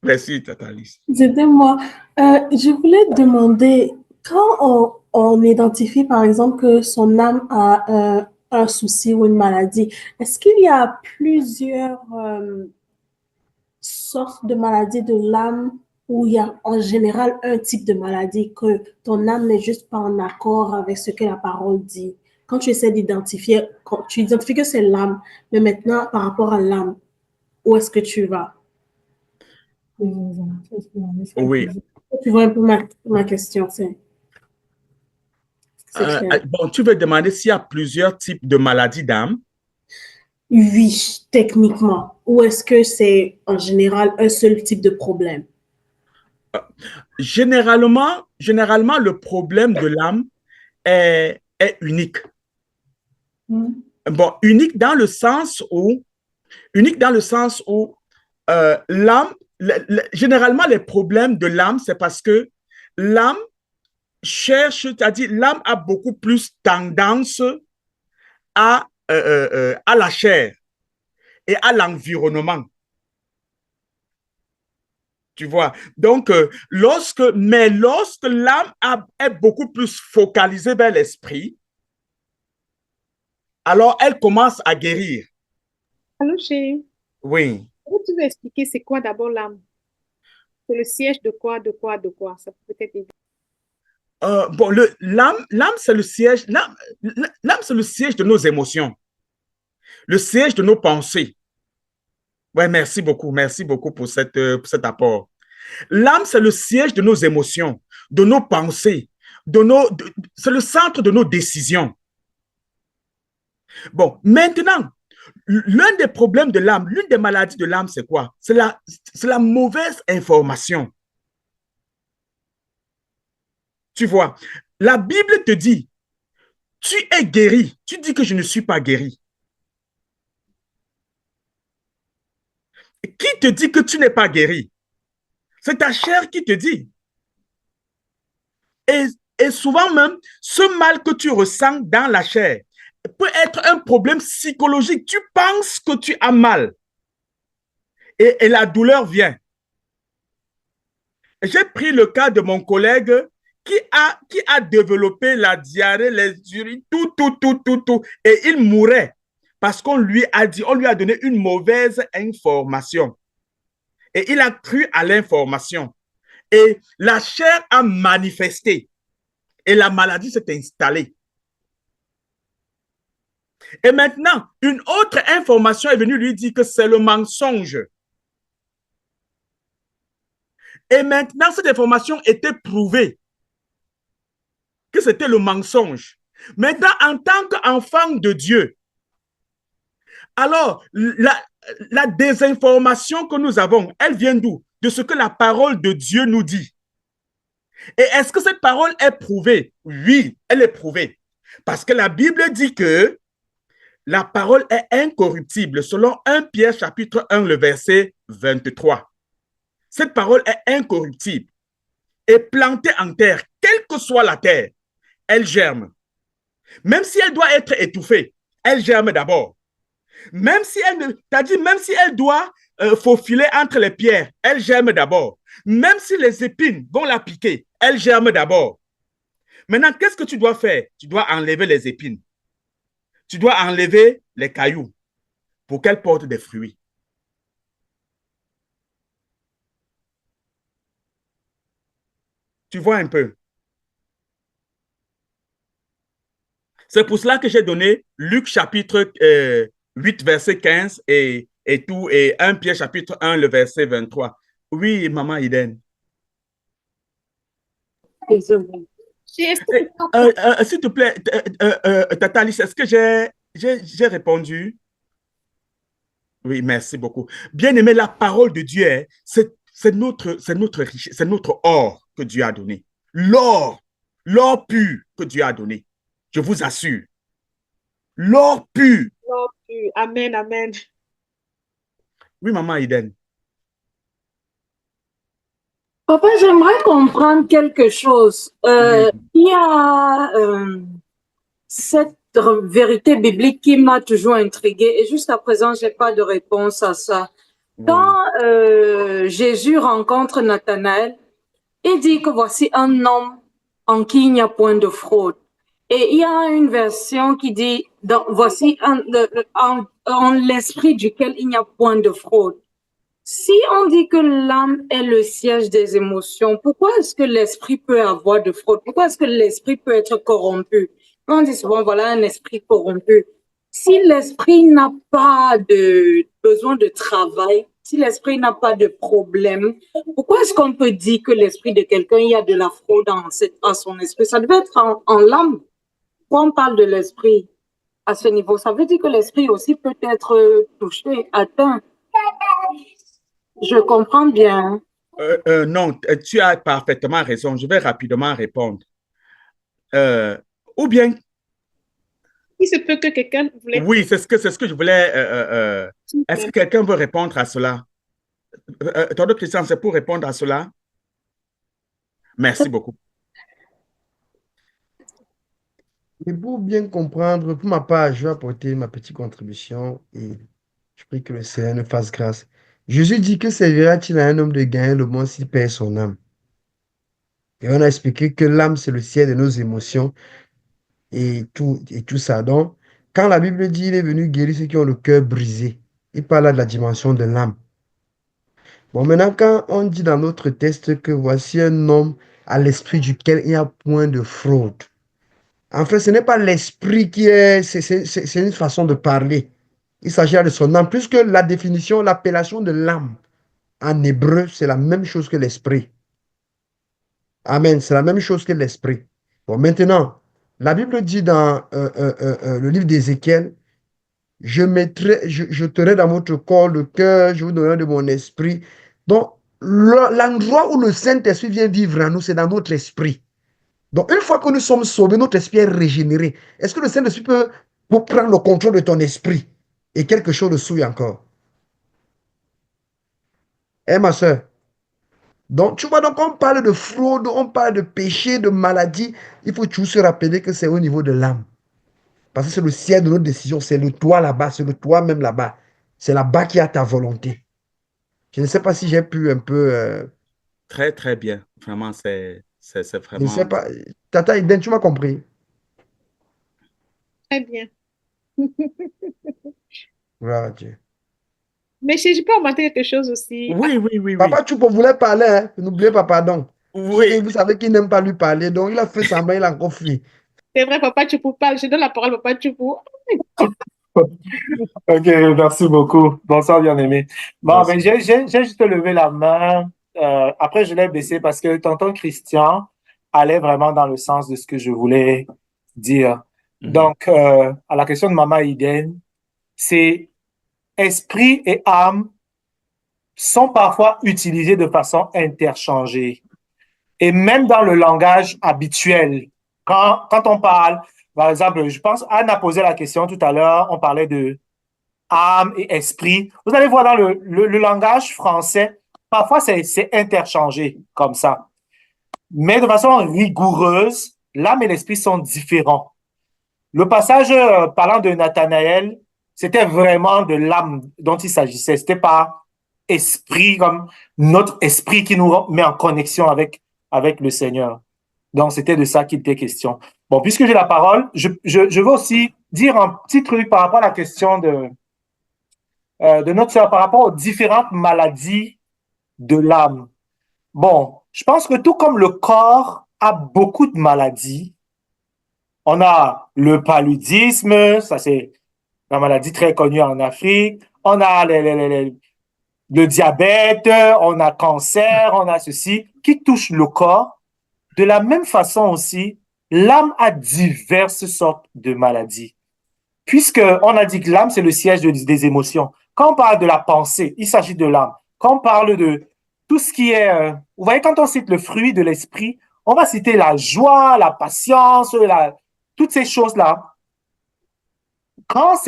Merci, Tata Alice. C'était moi. Je voulais demander, quand on identifie par exemple que son âme a un souci ou une maladie, est-ce qu'il y a plusieurs sortes de maladies de l'âme où il y a en général un type de maladie que ton âme n'est juste pas en accord avec ce que la parole dit? Quand tu essaies d'identifier, quand tu identifies que c'est l'âme, mais maintenant par rapport à l'âme, où est-ce que tu vas? Oui. Tu vois un peu ma question, c'est clair. Bon, tu veux demander s'il y a plusieurs types de maladies d'âme? Oui, techniquement. Ou est-ce que c'est en général un seul type de problème? Généralement, le problème de l'âme est unique. Bon, unique dans le sens où l'âme, généralement les problèmes de l'âme, c'est parce que l'âme cherche, c'est-à-dire l'âme a beaucoup plus tendance à la chair et à l'environnement. Tu vois. Donc, lorsque l'âme est beaucoup plus focalisée vers l'esprit, alors elle commence à guérir. Allô, chérie. Oui. Tu veux expliquer c'est quoi d'abord l'âme? C'est le siège de quoi, de quoi, de quoi? Ça peut être évident. Bon, l'âme, c'est le siège. L'âme, c'est le siège de nos émotions, le siège de nos pensées. Ouais, merci beaucoup. Merci beaucoup pour cet apport. L'âme, c'est le siège de nos émotions, de nos pensées, c'est le centre de nos décisions. Bon, maintenant, l'un des problèmes de l'âme, l'une des maladies de l'âme, c'est quoi? C'est la mauvaise information. Tu vois, la Bible te dit, tu es guéri. Tu dis que je ne suis pas guéri. Qui te dit que tu n'es pas guéri? C'est ta chair qui te dit. Et souvent même, ce mal que tu ressens dans la chair peut être un problème psychologique. Tu penses que tu as mal et la douleur vient. J'ai pris le cas de mon collègue qui a développé la diarrhée, les urines, tout, et il mourait parce qu'on lui a dit, on lui a donné une mauvaise information. Et il a cru à l'information. Et la chair a manifesté. Et la maladie s'est installée. Et maintenant, une autre information est venue lui dire que c'est le mensonge. Et maintenant, cette information était prouvée que c'était le mensonge. Maintenant, en tant qu'enfant de Dieu, alors la désinformation que nous avons, elle vient d'où? De ce que la parole de Dieu nous dit. Et est-ce que cette parole est prouvée? Oui, elle est prouvée. Parce que la Bible dit que la parole est incorruptible, selon 1 Pierre chapitre 1, le verset 23. Cette parole est incorruptible et plantée en terre, quelle que soit la terre, elle germe. Même si elle doit être étouffée, elle germe d'abord. Même si elle doit faufiler entre les pierres, elle germe d'abord. Même si les épines vont la piquer, elle germe d'abord. Maintenant, qu'est-ce que tu dois faire? Tu dois enlever les épines. Tu dois enlever les cailloux pour qu'elle porte des fruits. Tu vois un peu. C'est pour cela que j'ai donné Luc chapitre 8, verset 15 et 1 Pierre chapitre 1, le verset 23. Oui, maman Eden. Est-ce que tu peux S'il te plaît, Tata Alice, est-ce que j'ai répondu? Oui, merci beaucoup. Bien aimé, la parole de Dieu, hein, c'est notre richesse, c'est notre or que Dieu a donné. L'or pur que Dieu a donné. Je vous assure. L'or pur. non plus? Amen, amen. Oui, maman Eden. Papa, j'aimerais comprendre quelque chose. Oui. Il y a cette vérité biblique qui m'a toujours intriguée et jusqu'à présent, je n'ai pas de réponse à ça. Quand Jésus rencontre Nathanaël, il dit que voici un homme en qui il n'y a point de fraude. Et il y a une version qui dit, voici en l'esprit duquel il n'y a point de fraude. Si on dit que l'âme est le siège des émotions, pourquoi est-ce que l'esprit peut avoir de fraude? Pourquoi est-ce que l'esprit peut être corrompu? On dit souvent, voilà un esprit corrompu. Si l'esprit n'a pas de besoin de travail, si l'esprit n'a pas de problème, pourquoi est-ce qu'on peut dire que l'esprit de quelqu'un, il y a de la fraude en son esprit? Ça devait être en l'âme. Quand on parle de l'esprit à ce niveau, ça veut dire que l'esprit aussi peut être touché, atteint. Je comprends bien. Non, tu as parfaitement raison. Je vais rapidement répondre. Ou bien, Il se peut que quelqu'un voulait... oui, c'est ce que je voulais. Est-ce que quelqu'un veut répondre à cela? Tonton Christian, c'est pour répondre à cela? Merci beaucoup. Et pour bien comprendre, pour ma part, je vais apporter ma petite contribution et je prie que le Seigneur nous fasse grâce. Jésus dit que servira-t-il à un homme de gagner le monde s'il perd son âme? Et on a expliqué que l'âme, c'est le ciel de nos émotions et tout ça. Donc, quand la Bible dit qu'il est venu guérir ceux qui ont le cœur brisé, il parle là de la dimension de l'âme. Bon, maintenant, quand on dit dans notre texte que voici un homme à l'esprit duquel il n'y a point de fraude. En fait, ce n'est pas l'esprit qui est, c'est une façon de parler. Il s'agit là de son âme, puisque la définition, l'appellation de l'âme en hébreu, c'est la même chose que l'esprit. Amen, c'est la même chose que l'esprit. Bon, maintenant, la Bible dit dans le livre d'Ézéchiel, je terai dans votre corps le cœur, je vous donnerai de mon esprit. Donc, l'endroit où le Saint-Esprit vient vivre en nous, c'est dans notre esprit. Donc, une fois que nous sommes sauvés, notre esprit est régénéré. Est-ce que le Saint-Esprit peut prendre le contrôle de ton esprit et quelque chose de souille encore? Eh, ma soeur? Donc, tu vois, donc on parle de fraude, on parle de péché, de maladie. Il faut toujours se rappeler que c'est au niveau de l'âme. Parce que c'est le ciel de nos décisions, c'est le toi là-bas, c'est le toi même là-bas. C'est là-bas qu'il y a ta volonté. Je ne sais pas si j'ai pu un peu... Très, très bien. Vraiment, c'est je ne sais vraiment... pas. Tata Eden, tu m'as compris? Très bien. Gloire à Dieu. Mais je peux augmenter quelque chose aussi. Oui, oui, oui, oui. Papa Choupo voulait parler, hein? N'oubliez pas, pardon. Oui. Et vous savez qu'il n'aime pas lui parler, donc il a fait semblant, il a encore fui. C'est vrai, papa, tu peux parler. Je donne la parole, papa, tu peux. Ok, merci beaucoup. Bonsoir, bien-aimé. Bon, ben, j'ai juste levé la main. Après, je l'ai baissé parce que tonton Christian allait vraiment dans le sens de ce que je voulais dire. Donc, à la question de Maman Iden, c'est esprit et âme sont parfois utilisés de façon interchangée. Et même dans le langage habituel, quand on parle, par exemple, je pense, Anne a posé la question tout à l'heure, on parlait de âme et esprit. Vous allez voir dans le langage français, parfois c'est interchangé comme ça. Mais de façon rigoureuse, l'âme et l'esprit sont différents. Le passage parlant de Nathanaël, c'était vraiment de l'âme dont il s'agissait. C'était pas esprit comme notre esprit qui nous met en connexion avec le Seigneur. Donc, c'était de ça qu'il était question. Bon, puisque j'ai la parole, je veux aussi dire un petit truc par rapport à la question de notre sœur, par rapport aux différentes maladies de l'âme. Bon, je pense que tout comme le corps a beaucoup de maladies, on a le paludisme, ça c'est la maladie très connue en Afrique. On a le diabète, on a cancer, on a ceci qui touche le corps. De la même façon aussi, l'âme a diverses sortes de maladies. Puisque on a dit que l'âme, c'est le siège des émotions. Quand on parle de la pensée, il s'agit de l'âme. Quand on parle de tout ce qui est... vous voyez, quand on cite le fruit de l'esprit, on va citer la joie, la patience, toutes ces choses-là. Quand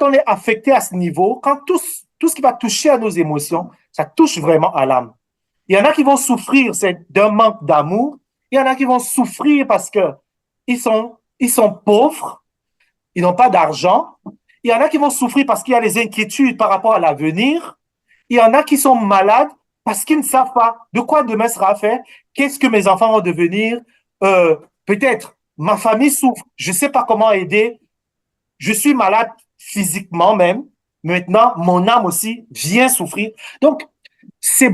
on est affecté à ce niveau, quand tout ce qui va toucher à nos émotions, ça touche vraiment à l'âme. Il y en a qui vont souffrir d'un manque d'amour. Il y en a qui vont souffrir parce que ils sont pauvres, ils n'ont pas d'argent. Il y en a qui vont souffrir parce qu'il y a des inquiétudes par rapport à l'avenir. Il y en a qui sont malades parce qu'ils ne savent pas de quoi demain sera fait. Qu'est-ce que mes enfants vont devenir? Peut-être ma famille souffre. Je ne sais pas comment aider. Je suis malade physiquement même. Maintenant, mon âme aussi vient souffrir. Donc, c'est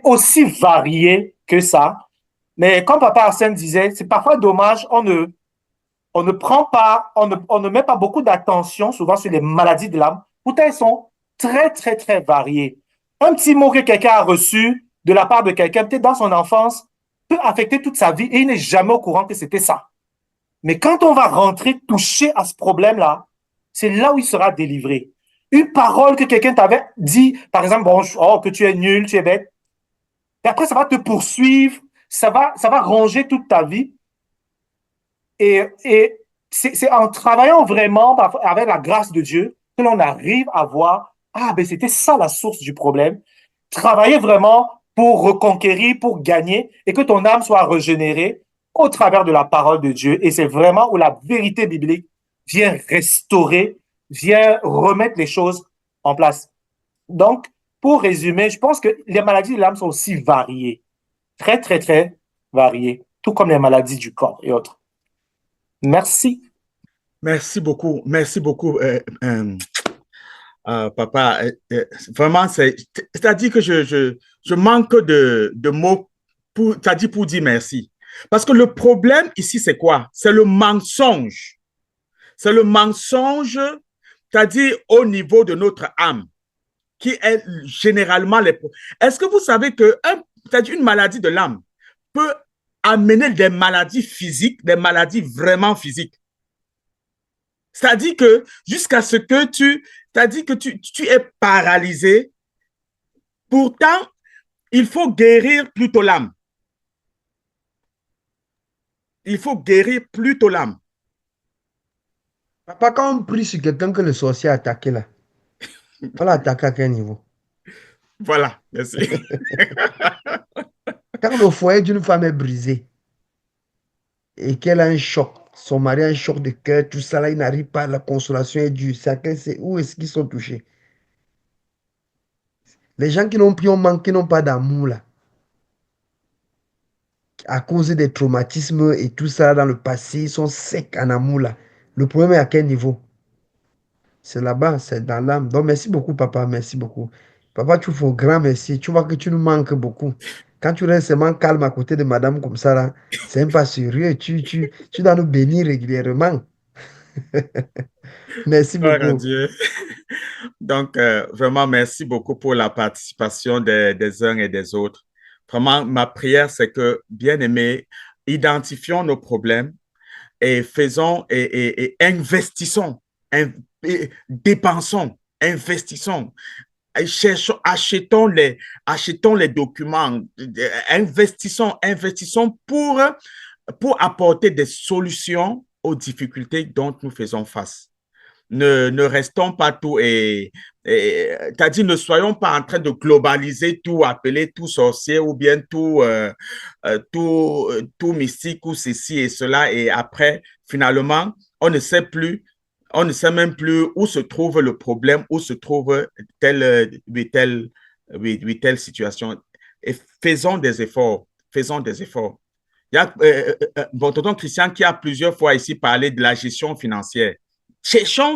aussi varié que ça. Mais comme Papa Arsène disait, c'est parfois dommage, on ne prend pas, on ne met pas beaucoup d'attention souvent sur les maladies de l'âme. Pourtant, elles sont très, très, très variées. Un petit mot que quelqu'un a reçu de la part de quelqu'un, peut-être dans son enfance, peut affecter toute sa vie et il n'est jamais au courant que c'était ça. Mais quand on va rentrer, toucher à ce problème-là, c'est là où il sera délivré. Une parole que quelqu'un t'avait dit, par exemple, bon, que tu es nul, tu es bête. Et après, ça va te poursuivre, ça va ronger toute ta vie. Et c'est en travaillant vraiment avec la grâce de Dieu que l'on arrive à voir, ben c'était ça la source du problème. Travailler vraiment pour reconquérir, pour gagner et que ton âme soit régénérée au travers de la parole de Dieu. Et c'est vraiment où la vérité biblique vient restaurer, vient remettre les choses en place. Donc, pour résumer, je pense que les maladies de l'âme sont aussi variées, très, très, très variées, tout comme les maladies du corps et autres. Merci. Merci beaucoup, papa. Vraiment, c'est-à-dire que je manque de mots pour dire merci. Parce que le problème ici, c'est quoi? C'est le mensonge. C'est le mensonge, c'est-à-dire au niveau de notre âme, qui est généralement les... Est-ce que vous savez que c'est-à-dire une maladie de l'âme peut amener des maladies physiques, des maladies vraiment physiques? C'est-à-dire que jusqu'à ce que c'est-à-dire que tu es paralysé, pourtant, il faut guérir plutôt l'âme. Il faut guérir plutôt l'âme. Papa, quand on prie sur quelqu'un que le sorcier a attaqué là, on l'a attaqué à quel niveau? Voilà, merci. Quand le foyer d'une femme est brisé et qu'elle a un choc, son mari a un choc de cœur, tout ça là, il n'arrive pas, la consolation est dure. Où est-ce qu'ils sont touchés? Les gens qui n'ont n'ont pas d'amour là, à cause des traumatismes et tout ça dans le passé, ils sont secs en amour là. Le problème est à quel niveau? C'est là-bas, c'est dans l'âme. Donc merci beaucoup, papa, merci beaucoup. Papa, tu fais un grand merci. Tu vois que tu nous manques beaucoup. Quand tu restes seulement calme à côté de madame comme ça, là, c'est même pas sérieux. Tu dois nous bénir régulièrement. Merci Gloire à beaucoup. Dieu. Donc, vraiment, merci beaucoup pour la participation des uns et des autres. Vraiment, ma prière, c'est que, bien-aimés, identifions nos problèmes et faisons et investissons, dépensons, investissons, et achetons les documents, investissons pour apporter des solutions aux difficultés dont nous faisons face. Ne restons pas tout c'est-à-dire ne soyons pas en train de globaliser tout, appeler tout sorcier ou bien tout mystique ou ceci et cela et après, finalement, on ne sait même plus où se trouve le problème, où se trouve telle situation. Et faisons des efforts, faisons des efforts. Il y a bon, tonton Christian qui a plusieurs fois ici parlé de la gestion financière. Cherchons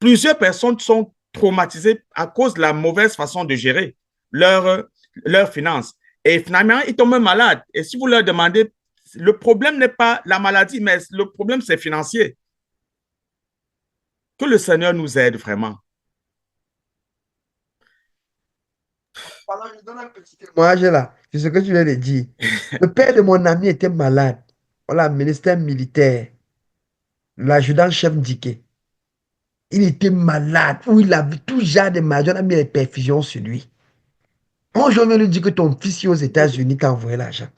plusieurs personnes sont traumatisées à cause de la mauvaise façon de gérer leurs finances. Et finalement, ils tombent malades. Et si vous leur demandez, le problème n'est pas la maladie, mais le problème, c'est financier. Que le Seigneur nous aide vraiment. Alors, je donne un petit témoignage là, c'est ce que tu viens de dire. Le père de mon ami était malade. On l'a amené, c'était un militaire, l'adjudant-chef Ndiké. Il était malade, ou il avait tout genre de maladies, on a mis les perfusions sur lui. Un jour, on vient lui dire que ton fils est aux États-Unis t'a envoyé l'argent.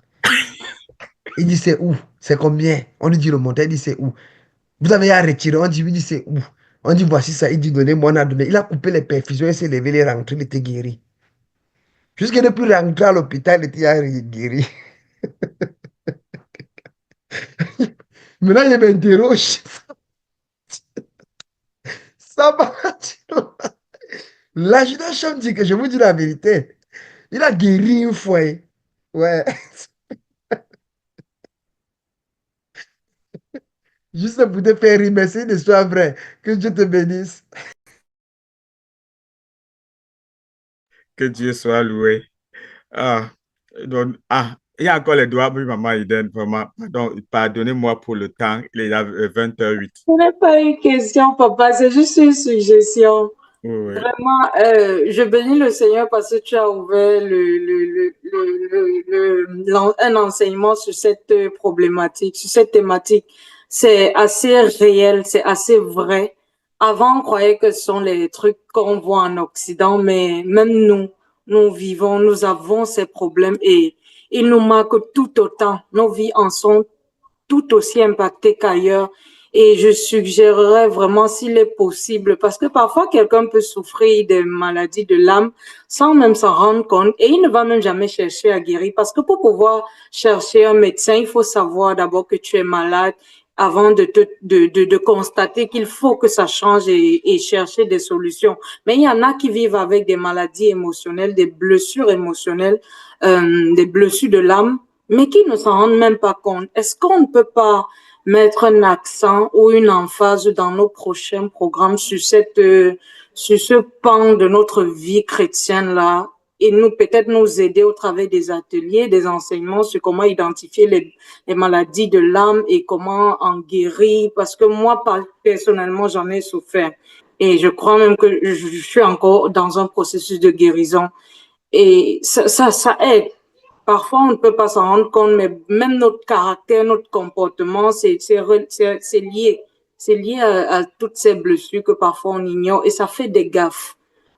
Il dit c'est où? C'est combien? On lui dit le montant, il dit c'est où? Vous avez à retirer, on dit oui, c'est où? On dit voici ça, il dit donnez-moi, on a donné. Il a coupé les perfusions, il s'est levé, il est rentré, il était guéri. Jusqu'à depuis rentrer à l'hôpital, il était guéri. Maintenant, je m'interroge. Ça va. L'adjudant-chef dit que je vous dis la vérité. Il a guéri une fois. Ouais. Juste pour te faire rire, mais c'est une histoire vraie. Que Dieu te bénisse. Que Dieu soit loué. Ah, donc, il y a encore les doigts, oui, maman Eden, vraiment. Pardonnez-moi pour le temps, il est à 20h08. Ce n'est pas une question, papa, c'est juste une suggestion. Oui, oui. Vraiment, je bénis le Seigneur parce que tu as ouvert un enseignement sur cette problématique, sur cette thématique. C'est assez réel, c'est assez vrai. Avant, on croyait que ce sont les trucs qu'on voit en Occident, mais même nous vivons, nous avons ces problèmes et ils nous marquent tout autant. Nos vies en sont tout aussi impactées qu'ailleurs. Et je suggérerais vraiment, s'il est possible, parce que parfois quelqu'un peut souffrir des maladies de l'âme sans même s'en rendre compte et il ne va même jamais chercher à guérir. Parce que pour pouvoir chercher un médecin, il faut savoir d'abord que tu es malade avant de constater qu'il faut que ça change et chercher des solutions. Mais il y en a qui vivent avec des maladies émotionnelles, des blessures émotionnelles, des blessures de l'âme, mais qui ne s'en rendent même pas compte. Est-ce qu'on ne peut pas mettre un accent ou une emphase dans nos prochains programmes sur ce pan de notre vie chrétienne là et nous peut-être nous aider au travers des ateliers, des enseignements sur comment identifier les maladies de l'âme et comment en guérir parce que moi personnellement j'en ai souffert et je crois même que je suis encore dans un processus de guérison et ça aide. Parfois, on ne peut pas s'en rendre compte, mais même notre caractère, notre comportement, c'est lié. C'est lié à toutes ces blessures que parfois on ignore et ça fait des gaffes.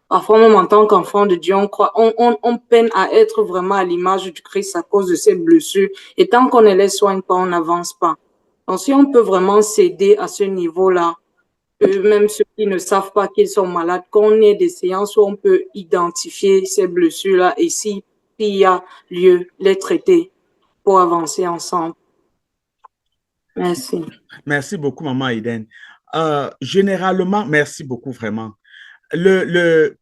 Parfois, même en tant qu'enfant de Dieu, on peine à être vraiment à l'image du Christ à cause de ces blessures. Et tant qu'on ne les soigne pas, on n'avance pas. Donc, si on peut vraiment s'aider à ce niveau-là, même ceux qui ne savent pas qu'ils sont malades, qu'on ait des séances où on peut identifier ces blessures-là et si il y a lieu, les traiter pour avancer ensemble. Merci. Merci beaucoup, maman Eden. Généralement, merci beaucoup vraiment.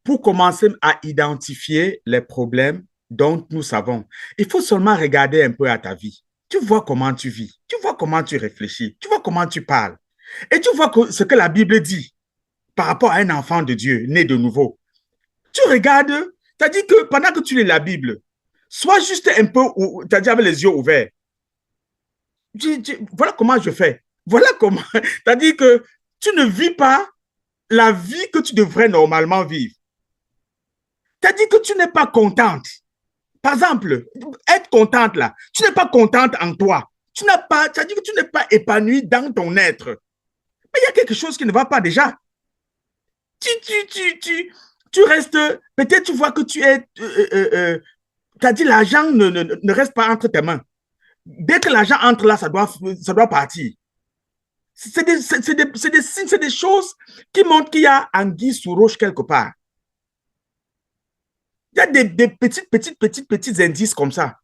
Pour commencer à identifier les problèmes dont nous savons, il faut seulement regarder un peu à ta vie. Tu vois comment tu vis, tu vois comment tu réfléchis, tu vois comment tu parles. Et tu vois ce que la Bible dit par rapport à un enfant de Dieu né de nouveau. Tu regardes, c'est-à-dire que pendant que tu lis la Bible, sois juste un peu, c'est-à-dire avec les yeux ouverts. Voilà comment je fais. Voilà comment. C'est-à-dire que tu ne vis pas la vie que tu devrais normalement vivre. C'est-à-dire que tu n'es pas contente. Par exemple, être contente là, tu n'es pas contente en toi. C'est-à-dire que tu n'es pas épanouie dans ton être. Mais il y a quelque chose qui ne va pas déjà. Tu restes, peut-être tu vois que tu es, c'est-à-dire l'argent ne reste pas entre tes mains. Dès que l'argent entre là, ça doit partir. C'est des choses qui montrent qu'il y a anguille sous roche quelque part. Il y a des petits indices comme ça.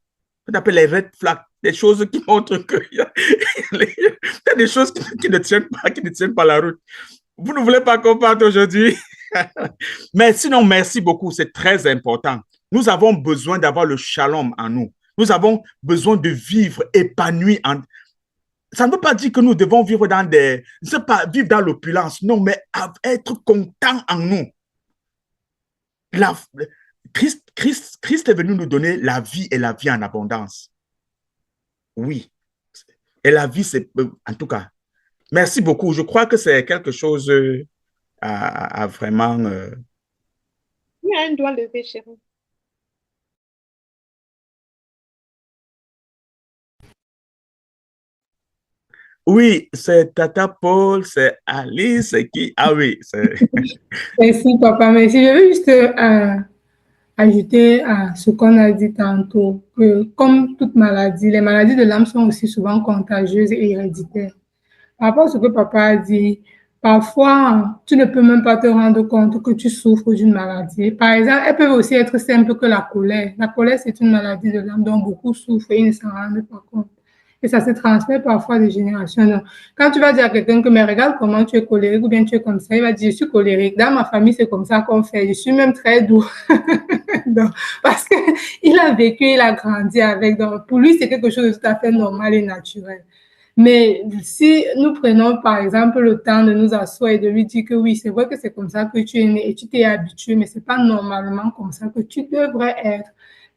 On appelle les red flags, des choses qui montrent qu'il y a des choses qui ne tiennent pas la route. Vous ne voulez pas qu'on parte aujourd'hui? Mais sinon, merci beaucoup, c'est très important. Nous avons besoin d'avoir le shalom en nous. Nous avons besoin de vivre épanoui. Ça ne veut pas dire que nous devons vivre vivre dans l'opulence, non, mais être content en nous. Christ Christ est venu nous donner la vie et la vie en abondance. Oui. Et la vie, c'est, en tout cas, merci beaucoup. Je crois que c'est quelque chose à vraiment... Il y a un doigt levé, chérie. Oui, c'est Tata Paul, c'est Alice, c'est qui? Ah oui, c'est... Merci, papa. Merci. Je veux juste ajouter à ce qu'on a dit tantôt, que comme toute maladie, les maladies de l'âme sont aussi souvent contagieuses et héréditaires. Par rapport à ce que papa a dit, parfois, tu ne peux même pas te rendre compte que tu souffres d'une maladie. Par exemple, elles peuvent aussi être simples que la colère. La colère, c'est une maladie de l'âme dont beaucoup souffrent et ils ne s'en rendent pas compte. Et ça se transmet parfois de génération. Donc, quand tu vas dire à quelqu'un que, mais regarde comment tu es colérique ou bien tu es comme ça, il va dire, je suis colérique. Dans ma famille, c'est comme ça qu'on fait. Je suis même très doux. Donc, parce qu'il a vécu, il a grandi avec. Donc, pour lui, c'est quelque chose de tout à fait normal et naturel. Mais si nous prenons, par exemple, le temps de nous asseoir et de lui dire que oui, c'est vrai que c'est comme ça que tu es né et tu t'es habitué, mais c'est pas normalement comme ça que tu devrais être.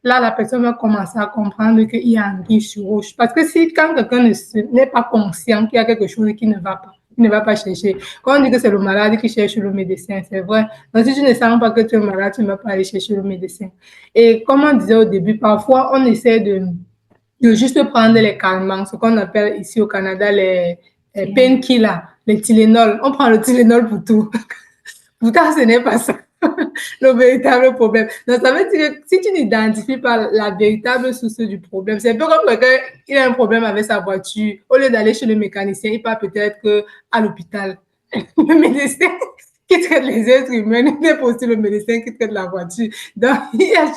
Là, la personne va commencer à comprendre qu'il y a anguille sur roche. Parce que si, quand quelqu'un n'est pas conscient qu'il y a quelque chose qui ne va pas, il ne va pas chercher. Quand on dit que c'est le malade qui cherche le médecin, c'est vrai. Donc, si tu ne sens pas que tu es malade, tu ne vas pas aller chercher le médecin. Et comme on disait au début, parfois, on essaie de juste prendre les calmants, ce qu'on appelle ici au Canada les painkillers, les Tylenol. On prend le Tylenol pour tout. Pourtant, ce n'est pas ça le véritable problème. Donc, ça veut dire que si tu n'identifies pas la véritable source du problème, c'est un peu comme quelqu'un qui a un problème avec sa voiture. Au lieu d'aller chez le mécanicien, il part peut-être à l'hôpital. Le médecin qui traite les êtres humains n'est pas aussi le médecin qui traite la voiture. Donc, il y a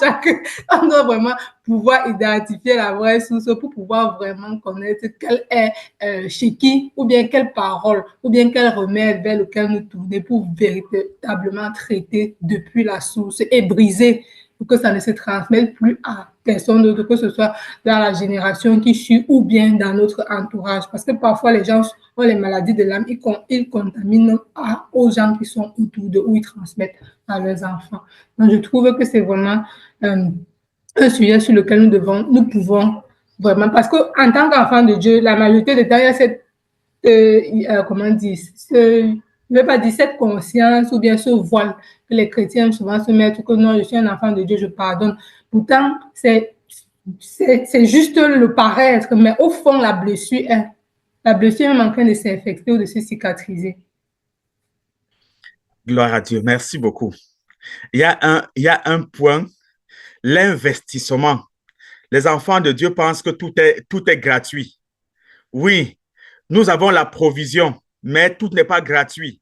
on doit vraiment pouvoir identifier la vraie source pour pouvoir vraiment connaître quelle est chez qui, ou bien quelle parole, ou bien quel remède vers lequel nous tourner pour véritablement traiter depuis la source et briser pour que ça ne se transmette plus à personne d'autre, que ce soit dans la génération qui suit ou bien dans notre entourage. Parce que parfois, les gens ont les maladies de l'âme, ils contaminent aux gens qui sont autour d'eux ou ils transmettent à leurs enfants. Donc, je trouve que c'est vraiment un sujet sur lequel nous pouvons vraiment, parce qu'en tant qu'enfant de Dieu, la majorité des temps, il y a cette, comment dire, je ne vais pas dire cette conscience ou bien ce voile que les chrétiens souvent se mettent, que non, je suis un enfant de Dieu, je pardonne. Pourtant, c'est juste le paraître, mais au fond, la blessure est même en train de s'infecter ou de se cicatriser. Gloire à Dieu, merci beaucoup. Il y a un point, l'investissement. Les enfants de Dieu pensent que tout est gratuit. Oui, nous avons la provision, mais tout n'est pas gratuit.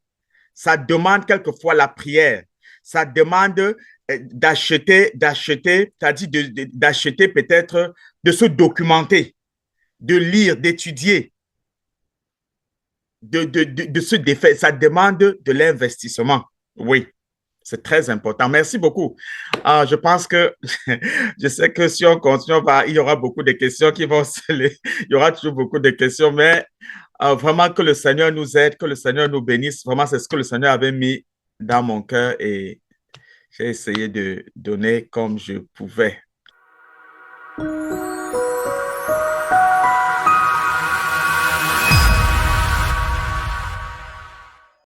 Ça demande quelquefois la prière. Ça demande d'acheter, c'est-à-dire d'acheter peut-être, de se documenter, de lire, d'étudier, de se défaire. Ça demande de l'investissement. Oui, c'est très important. Merci beaucoup. Je pense que, je sais que si on continue, il y aura beaucoup de questions qui vont il y aura toujours beaucoup de questions, mais vraiment que le Seigneur nous aide, que le Seigneur nous bénisse. Vraiment, c'est ce que le Seigneur avait mis dans mon cœur et j'ai essayé de donner comme je pouvais.